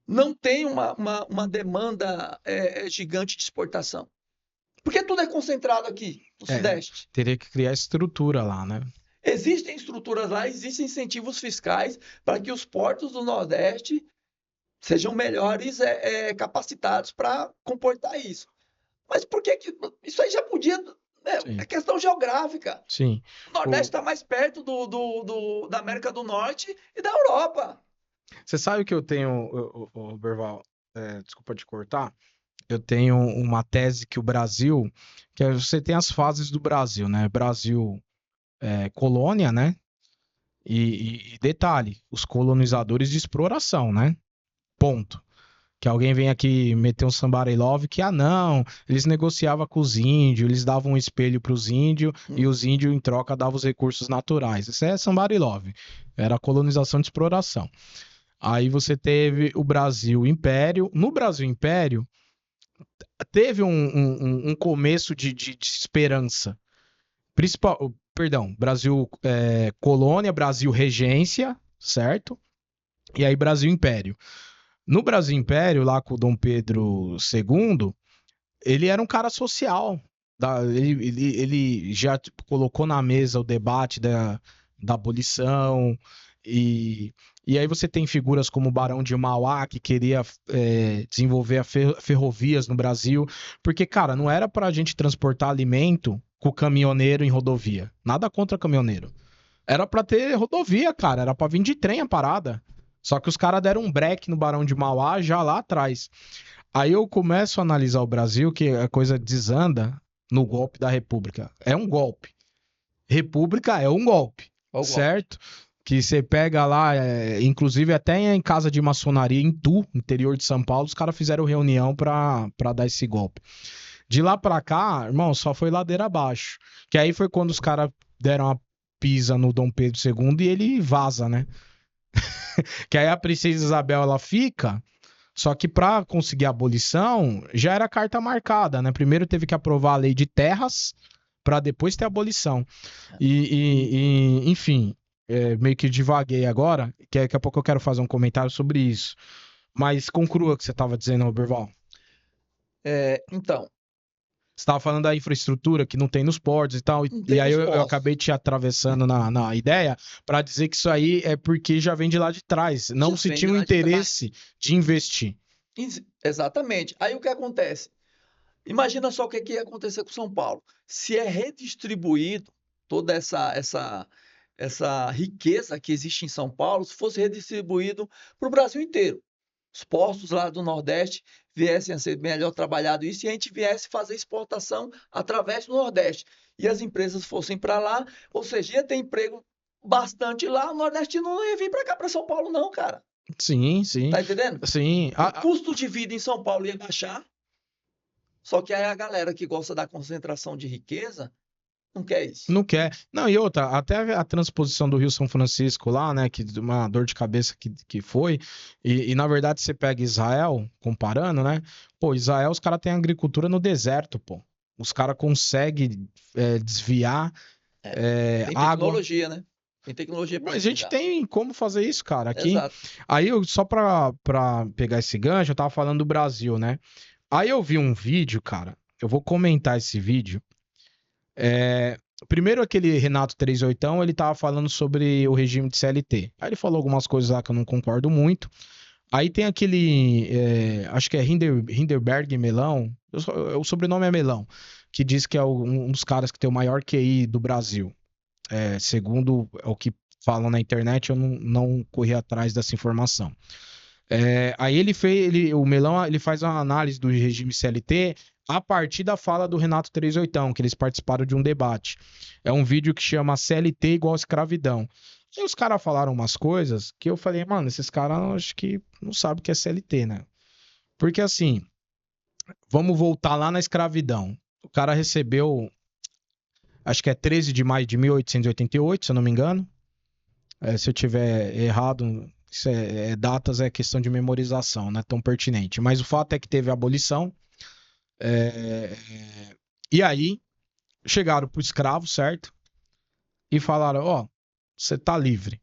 não têm uma demanda gigante de exportação? Porque tudo é concentrado aqui, no Sudeste. Teria que criar estrutura lá, né? Existem estruturas lá, existem incentivos fiscais para que os portos do Nordeste sejam melhores capacitados para comportar isso. Mas por que isso aí já podia. É questão geográfica. Sim. O Nordeste está mais perto da América do Norte e da Europa. Você sabe que eu tenho, Berval, desculpa te cortar, eu tenho uma tese que o Brasil, você tem as fases do Brasil, né? Brasil colônia, né? E detalhe, os colonizadores de exploração, né? Ponto. Que alguém vem aqui meter um somebody love que, não, eles negociavam com os índios, eles davam um espelho para os índios e os índios em troca davam os recursos naturais. Isso é somebody love. Era a colonização de exploração. Aí você teve o Brasil Império. No Brasil Império, teve um começo de esperança. Perdão, Brasil Colônia, Brasil Regência, certo? E aí Brasil Império. No Brasil Império, lá com o Dom Pedro II, ele era um cara social. Ele já colocou na mesa o debate da abolição. E aí você tem figuras como o Barão de Mauá, que queria desenvolver ferrovias no Brasil. Porque, cara, não era pra gente transportar alimento com o caminhoneiro em rodovia. Nada contra caminhoneiro. Era pra ter rodovia, cara. Era pra vir de trem a parada. Só que os caras deram um break no Barão de Mauá já lá atrás. Aí eu começo a analisar o Brasil, que a coisa desanda no golpe da República. É um golpe. República é um golpe, certo? Que você pega lá, inclusive até em casa de maçonaria em Tu, interior de São Paulo, os caras fizeram reunião pra dar esse golpe. De lá pra cá, irmão, só foi ladeira abaixo. Que aí foi quando os caras deram a pisa no Dom Pedro II e ele vaza, né? Que aí a princesa Isabel, ela fica, só que para conseguir a abolição, já era carta marcada, né? Primeiro teve que aprovar a lei de terras, para depois ter a abolição. Enfim, meio que divaguei agora, que daqui a pouco eu quero fazer um comentário sobre isso. Mas conclua o que você estava dizendo, Berval. Então, você estava falando da infraestrutura que não tem nos portos e tal, e aí eu acabei te atravessando na ideia para dizer que isso aí é porque já vem de lá de trás. Não se tinha o interesse de investir. Exatamente. Aí o que acontece? Imagina só o que ia acontecer com São Paulo. Se é redistribuído toda essa riqueza que existe em São Paulo, se fosse redistribuído para o Brasil inteiro. Os postos lá do Nordeste viessem a ser melhor trabalhado isso e a gente viesse fazer exportação através do Nordeste. E as empresas fossem para lá, ou seja, ia ter emprego bastante lá, o nordestino não ia vir para cá, para São Paulo não, cara. Sim, sim. Tá entendendo? Sim. O custo de vida em São Paulo ia baixar, só que aí a galera que gosta da concentração de riqueza não quer isso. Não quer. Não, e outra, até a transposição do Rio São Francisco lá, né, que uma dor de cabeça que foi, e na verdade você pega Israel, comparando, né, pô, Israel os caras têm agricultura no deserto, pô. Os caras conseguem desviar tem tecnologia, água. Né? Tem tecnologia para Mas a gente tem como fazer isso, cara, aqui. Exato. Aí, só pra pegar esse gancho, eu tava falando do Brasil, né. Aí eu vi um vídeo, cara, eu vou comentar esse vídeo. Primeiro aquele Renato 38, ele tava falando sobre o regime de CLT. Aí ele falou algumas coisas lá que eu não concordo muito, Aí tem aquele, acho que é Hinderberg Melão, o sobrenome é Melão, que diz que é um dos caras que tem o maior QI do Brasil. Segundo o que falam na internet, eu não corri atrás dessa informação. Aí o Melão, ele faz uma análise do regime CLT a partir da fala do Renato 38, que eles participaram de um debate. É um vídeo que chama CLT igual escravidão. E os caras falaram umas coisas que eu falei, mano, esses caras acho que não sabem o que é CLT, né? Porque assim, vamos voltar lá na escravidão. O cara recebeu, acho que é 13 de maio de 1888, se eu não me engano. Se eu tiver errado, datas é questão de memorização, não é tão pertinente. Mas o fato é que teve a abolição. é, e aí, chegaram pro escravo, certo? E falaram: Ó, você tá livre.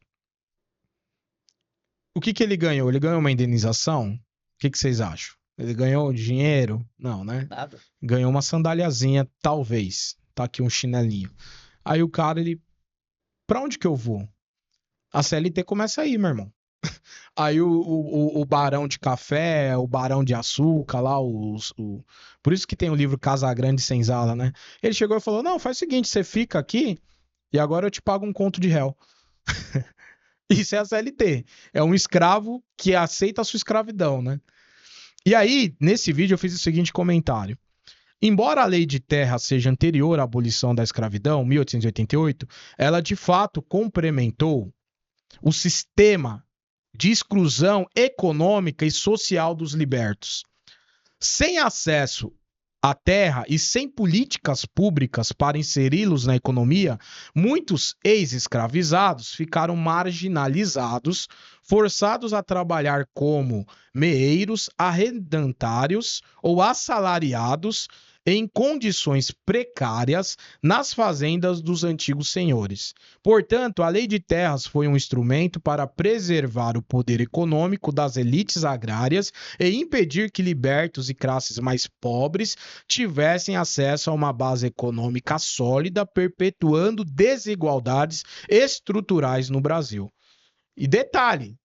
O que ele ganhou? Ele ganhou uma indenização? O que vocês acham? Ele ganhou dinheiro? Não, né? Nada. Ganhou uma sandaliazinha, talvez. Tá aqui um chinelinho. Aí o cara, ele. Pra onde que eu vou? A CLT começa aí, meu irmão. Aí o Barão de Café, o Barão de Açúcar, lá, por isso que tem o livro Casa Grande Senzala, né? Ele chegou e falou: Não, faz o seguinte, você fica aqui e agora eu te pago um conto de réu. Isso é a CLT. É um escravo que aceita a sua escravidão, né? E aí, nesse vídeo, eu fiz o seguinte comentário. Embora a lei de terra seja anterior à abolição da escravidão, 1888, ela de fato complementou o sistema de exclusão econômica e social dos libertos. Sem acesso à terra e sem políticas públicas para inseri-los na economia, muitos ex-escravizados ficaram marginalizados, forçados a trabalhar como meeiros, arrendatários ou assalariados em condições precárias nas fazendas dos antigos senhores. Portanto, a Lei de Terras foi um instrumento para preservar o poder econômico das elites agrárias e impedir que libertos e classes mais pobres tivessem acesso a uma base econômica sólida, perpetuando desigualdades estruturais no Brasil. E detalhe,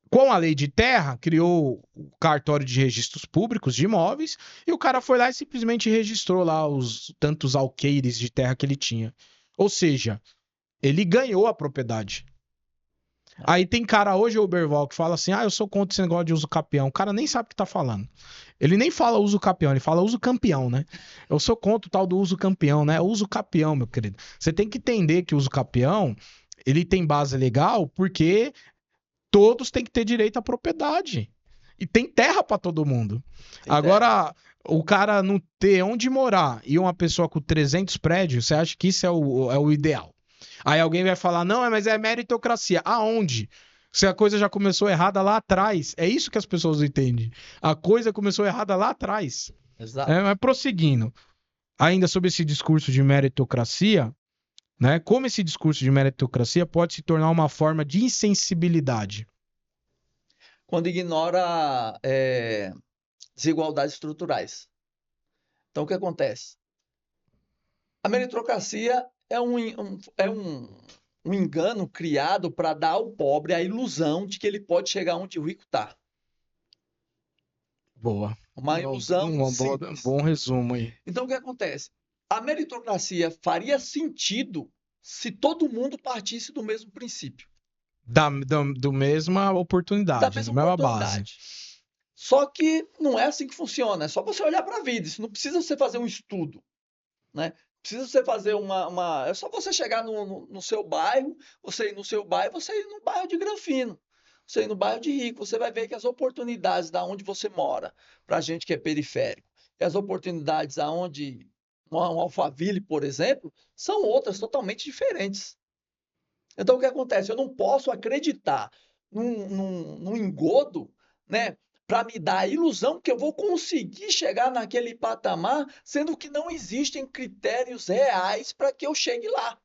com a lei de terra, criou o cartório de registros públicos de imóveis e o cara foi lá e simplesmente registrou lá os tantos alqueires de terra que ele tinha. Ou seja, ele ganhou a propriedade. Aí tem cara hoje, o Berval, que fala assim: eu sou contra esse negócio de uso capião. O cara nem sabe o que tá falando. Ele nem fala uso capião, ele fala uso campeão, né? Eu sou contra o tal do uso campeão, né? Uso capião, meu querido. Você tem que entender que o uso capião, ele tem base legal porque todos têm que ter direito à propriedade. E tem terra para todo mundo. Agora, o cara não ter onde morar e uma pessoa com 300 prédios, você acha que isso é o ideal? Aí alguém vai falar: não, mas é meritocracia. Aonde? Se a coisa já começou errada lá atrás. É isso que as pessoas entendem. A coisa começou errada lá atrás. Exato. Mas prosseguindo, ainda sobre esse discurso de meritocracia, né? Como esse discurso de meritocracia pode se tornar uma forma de insensibilidade? Quando ignora desigualdades estruturais. Então, o que acontece? A meritocracia é um engano criado para dar ao pobre a ilusão de que ele pode chegar onde o rico está. Boa. Uma ilusão simples. Bom resumo aí. Então, o que acontece? A meritocracia faria sentido se todo mundo partisse do mesmo princípio. Do mesma oportunidade, Da mesma mesma oportunidade. base. Só que não é assim que funciona. É só você olhar para a vida. Isso não precisa você fazer um estudo, né? Precisa você fazer É só você chegar no seu bairro, você ir no seu bairro, você ir no bairro de Granfino, você ir no bairro de Rico, você vai ver que as oportunidades da onde você mora, para a gente que é periférico, e as oportunidades aonde um Alphaville, por exemplo, são outras totalmente diferentes. Então, o que acontece? Eu não posso acreditar num engodo, né, para me dar a ilusão que eu vou conseguir chegar naquele patamar, sendo que não existem critérios reais para que eu chegue lá.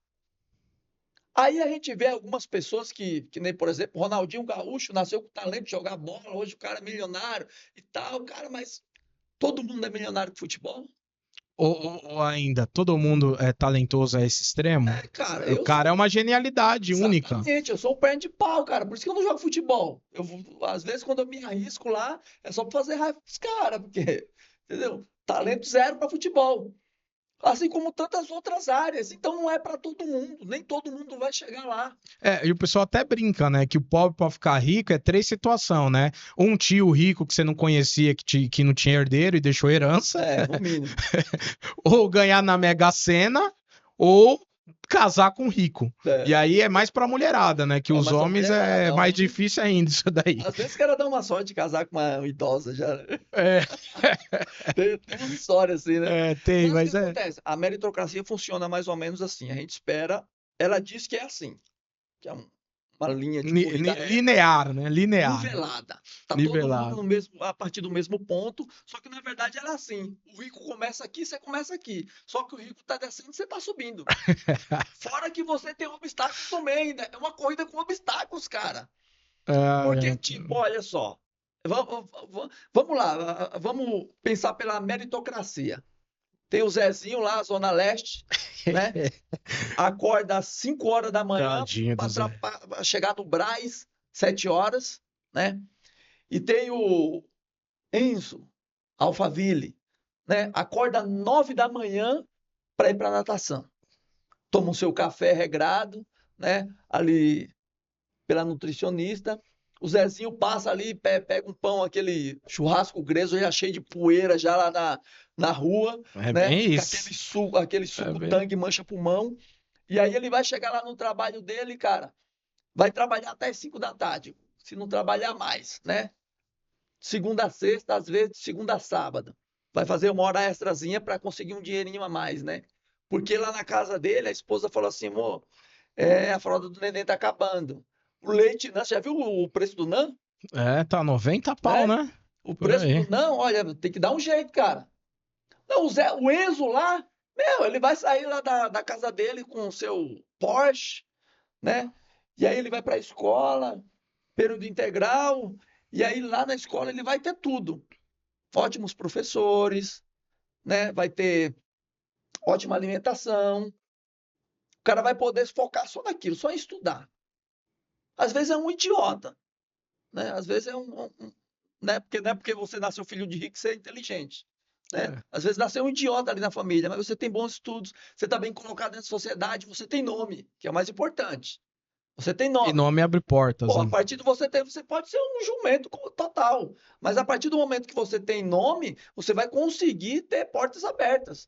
Aí a gente vê algumas pessoas que nem, por exemplo, Ronaldinho Gaúcho nasceu com talento de jogar bola, hoje o cara é milionário e tal, cara, mas todo mundo é milionário de futebol? Ou ainda, todo mundo é talentoso a esse extremo? Cara, O eu cara é sou. uma genialidade única. Exatamente, eu sou um perna de pau, cara. Por isso que eu não jogo futebol. Às vezes, quando eu me arrisco lá, é só pra fazer raiva pros caras, porque, entendeu? Talento zero pra futebol. Assim como tantas outras áreas. Então não é pra todo mundo, nem todo mundo vai chegar lá. E o pessoal até brinca, né? Que o pobre pra ficar rico é três situações, né? Um tio rico que você não conhecia, que não tinha herdeiro e deixou herança. É, no mínimo. Ou ganhar na Mega Sena, ou casar com rico. E É, aí é mais pra mulherada, né? Que é os mais pra homens é mulherada. mais difícil ainda isso daí. Às vezes o cara dá uma sorte de casar com uma idosa já. Né? É, Tem uma história assim, né? tem, Mas o que mas é acontece? A meritocracia funciona mais ou menos assim. A gente espera. Ela diz que é assim, que é uma linha de corrida reta linear, né? Linear, nivelada. Tá todo mundo nivelado. no mesmo, a partir do mesmo ponto, só que na verdade ela é assim. O rico começa aqui, você começa aqui. Só que o rico tá descendo, você tá subindo. Fora que você tem obstáculos também, né? É uma corrida com obstáculos, cara. Porque, tipo, olha só. Vamos lá, vamos pensar pela meritocracia. Tem o Zezinho lá, Zona Leste, né? Acorda às 5 horas da manhã Tadinho do Zé. para chegar no Brás, 7 horas, né? E tem o Enzo Alphaville, né? Acorda 9 da manhã para ir para natação. Toma o seu café regrado, né? Ali pela nutricionista. O Zezinho passa ali, pega um pão, aquele churrasco greso já cheio de poeira já lá na rua, É né? bem Com isso. aquele É suco bem... tangue mancha pulmão. E aí ele vai chegar lá no trabalho dele, cara, vai trabalhar até as 5 da tarde, se não trabalhar mais, né? Segunda a sexta, às vezes de segunda a sábado. Vai fazer uma hora extrazinha para conseguir um dinheirinho a mais, né? Porque lá na casa dele, a esposa falou assim, amor, a fralda do neném tá acabando. O leite, né? Você já viu o preço do NAN? Tá 90 pau, Né? né? O Por preço do aí. NAN, olha, tem que dar um jeito, cara. Não, o Enzo lá, meu, ele vai sair lá da casa dele com o seu Porsche, né? E aí ele vai para a escola, período integral, e aí lá na escola ele vai ter tudo. Ótimos professores, né? Vai ter ótima alimentação. O cara vai poder se focar só naquilo, só em estudar. Às vezes é um idiota, né? Às vezes é né? Porque não é porque você nasceu filho de rico que você é inteligente, né? É. Às vezes nasceu um idiota ali na família, mas você tem bons estudos, você está bem colocado dentro da sociedade, você tem nome, que é o mais importante. Você tem E nome. nome abre portas, Pô, a né? partir de você ter, você pode ser um jumento total, mas a partir do momento que você tem nome, você vai conseguir ter portas abertas.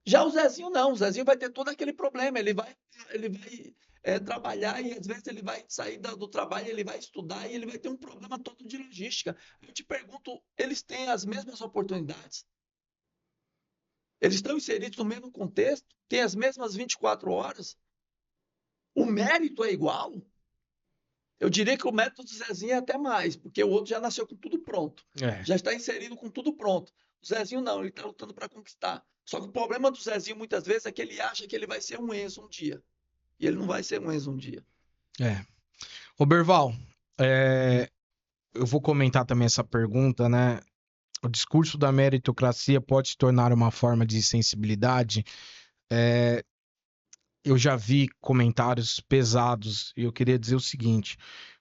Já o Zezinho não, o Zezinho vai ter todo aquele problema, ele vai trabalhar e às vezes ele vai sair do trabalho, ele vai estudar e ele vai ter um problema todo de logística. Eu te pergunto, eles têm as mesmas oportunidades? Eles estão inseridos no mesmo contexto? Têm as mesmas 24 horas? O mérito é igual? Eu diria que o mérito do Zezinho é até mais, porque o outro já nasceu com tudo pronto, É. já está inserido com tudo pronto. O Zezinho não, ele está lutando para conquistar. Só que o problema do Zezinho muitas vezes é que ele acha que ele vai ser um Enzo um dia. E ele não vai ser um Enzo um dia. É. Roberval, eu vou comentar também essa pergunta, né? O discurso da meritocracia pode se tornar uma forma de sensibilidade? É, eu já vi comentários pesados e eu queria dizer o seguinte: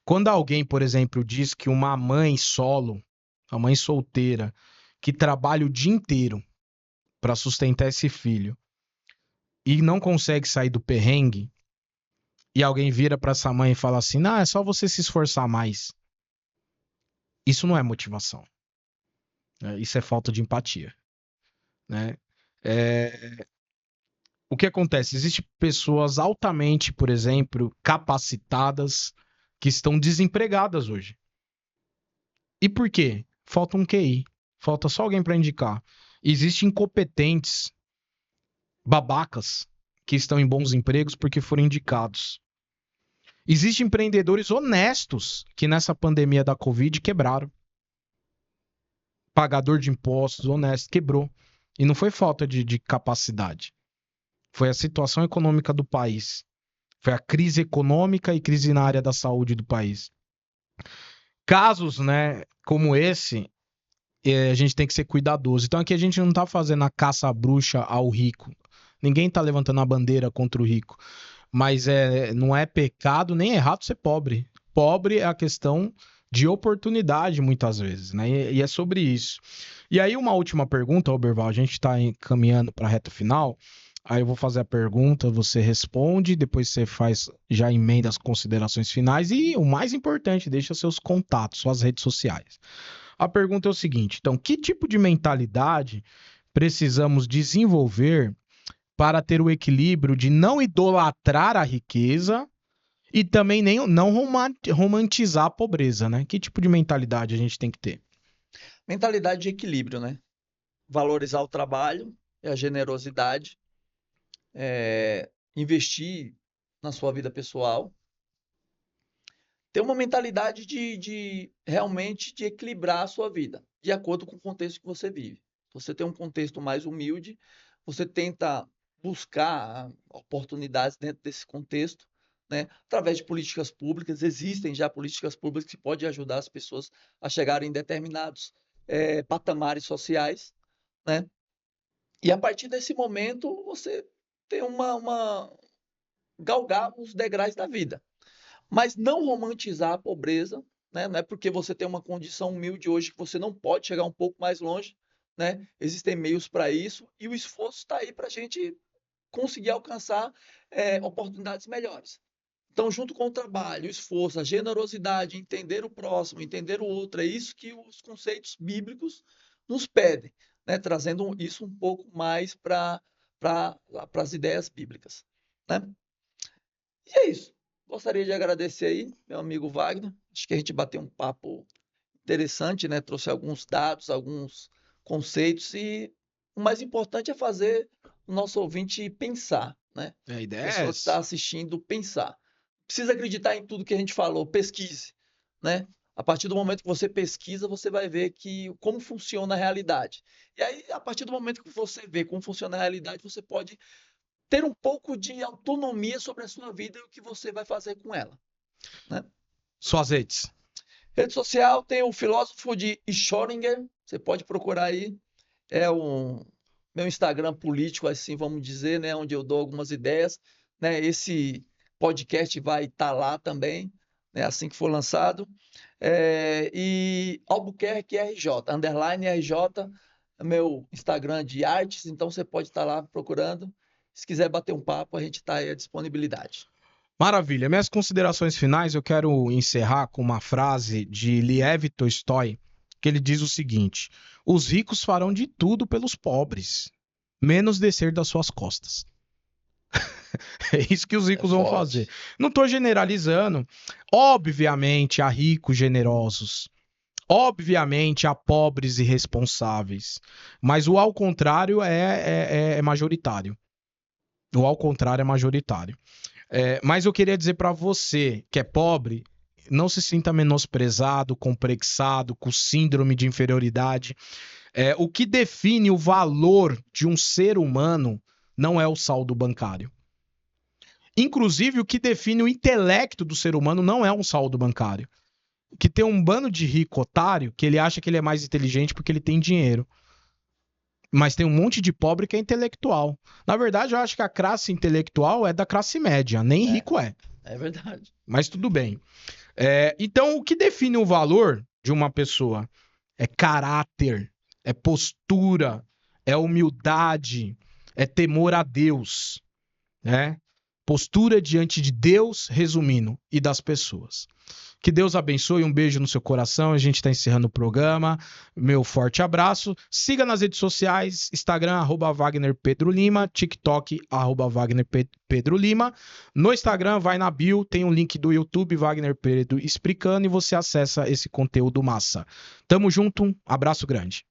quando alguém, por exemplo, diz que uma mãe solo, uma mãe solteira, que trabalha o dia inteiro para sustentar esse filho e não consegue sair do perrengue, e alguém vira para essa mãe e fala assim: "Não, é só você se esforçar mais". Isso não é motivação, né? Isso é falta de empatia, né? É, o que acontece? Existem pessoas altamente, por exemplo, capacitadas que estão desempregadas hoje. E por quê? Falta um QI. Falta só alguém para indicar. Existem incompetentes, babacas, que estão em bons empregos porque foram indicados. Existem empreendedores honestos que nessa pandemia da Covid quebraram. Pagador de impostos honesto quebrou. E não foi falta de capacidade. Foi a situação econômica do país. Foi a crise econômica e crise na área da saúde do país. Casos, né, como esse, a gente tem que ser cuidadoso. Então aqui a gente não tá fazendo a caça à bruxa ao rico. Ninguém tá levantando a bandeira contra o rico. Mas não é pecado nem errado ser pobre. Pobre é a questão de oportunidade, muitas vezes, né? E é sobre isso. E aí, uma última pergunta, Oberval, a gente está caminhando para a reta final. Aí eu vou fazer a pergunta, você responde, depois você faz, já emenda as considerações finais e o mais importante, deixa seus contatos, suas redes sociais. A pergunta é o seguinte, então, que tipo de mentalidade precisamos desenvolver para ter o equilíbrio de não idolatrar a riqueza e também não romantizar a pobreza, né? Que tipo de mentalidade a gente tem que ter? Mentalidade de equilíbrio, né? Valorizar o trabalho e a generosidade, investir na sua vida pessoal, ter uma mentalidade de realmente de equilibrar a sua vida, de acordo com o contexto que você vive. Você tem um contexto mais humilde, você tenta buscar oportunidades dentro desse contexto, né? Através de políticas públicas, existem já políticas públicas que podem ajudar as pessoas a chegarem em determinados patamares sociais, né? E a partir desse momento você tem galgar os degraus da vida. Mas não romantizar a pobreza, né? Não é porque você tem uma condição humilde hoje que você não pode chegar um pouco mais longe, né? Existem meios para isso e o esforço está aí para a gente conseguir alcançar oportunidades melhores. Então, junto com o trabalho, o esforço, a generosidade, entender o próximo, entender o outro, é isso que os conceitos bíblicos nos pedem, né? Trazendo isso um pouco mais para as ideias bíblicas, né? E é isso. Gostaria de agradecer aí, meu amigo Wagner. Acho que a gente bateu um papo interessante, né? Trouxe alguns dados, alguns conceitos e o mais importante é fazer o nosso ouvinte pensar, né? A A ideia é pessoa que está essa. assistindo pensar. Precisa acreditar em tudo que a gente falou, pesquise, né? A partir do momento que você pesquisa, você vai ver como funciona a realidade. E aí, a partir do momento que você vê como funciona a realidade, você pode ter um pouco de autonomia sobre a sua vida e o que você vai fazer com ela, né? Suas redes. Rede social tem o filósofo de Schrödinger, você pode procurar aí, é o meu Instagram político, assim vamos dizer, né, onde eu dou algumas ideias, né? Esse podcast vai estar lá também, né, assim que for lançado. E Albuquerque RJ, underline RJ, é meu Instagram de artes, então você pode estar lá procurando. Se quiser bater um papo, a gente está aí à disponibilidade. Maravilha. Minhas considerações finais, eu quero encerrar com uma frase de Lev Tolstói, que ele diz o seguinte: os ricos farão de tudo pelos pobres, menos descer das suas costas. É isso que os É ricos vão fazer. forte. Não estou generalizando. Obviamente há ricos generosos. Obviamente há pobres irresponsáveis. Mas o ao contrário é majoritário. O ao contrário é majoritário. Mas eu queria dizer para você que é pobre, não se sinta menosprezado, complexado, com síndrome de inferioridade. O que define o valor de um ser humano não é o saldo bancário. Inclusive, o que define o intelecto do ser humano não é um saldo bancário. Que tem um bando de rico otário que ele acha que ele é mais inteligente porque ele tem dinheiro. Mas tem um monte de pobre que é intelectual. Na verdade, eu acho que a classe intelectual é da classe média, nem rico é. É verdade. Mas tudo bem. Então, o que define o valor de uma pessoa é caráter, é postura, é humildade, é temor a Deus, né? Postura diante de Deus, resumindo, e das pessoas. Que Deus abençoe, um beijo no seu coração. A gente está encerrando o programa. Meu forte abraço. Siga nas redes sociais: Instagram, @WagnerPedroLima, TikTok, @WagnerPedroLima. No Instagram, vai na bio, tem um link do YouTube, Wagner Pedro explicando, e você acessa esse conteúdo massa. Tamo junto, um abraço grande.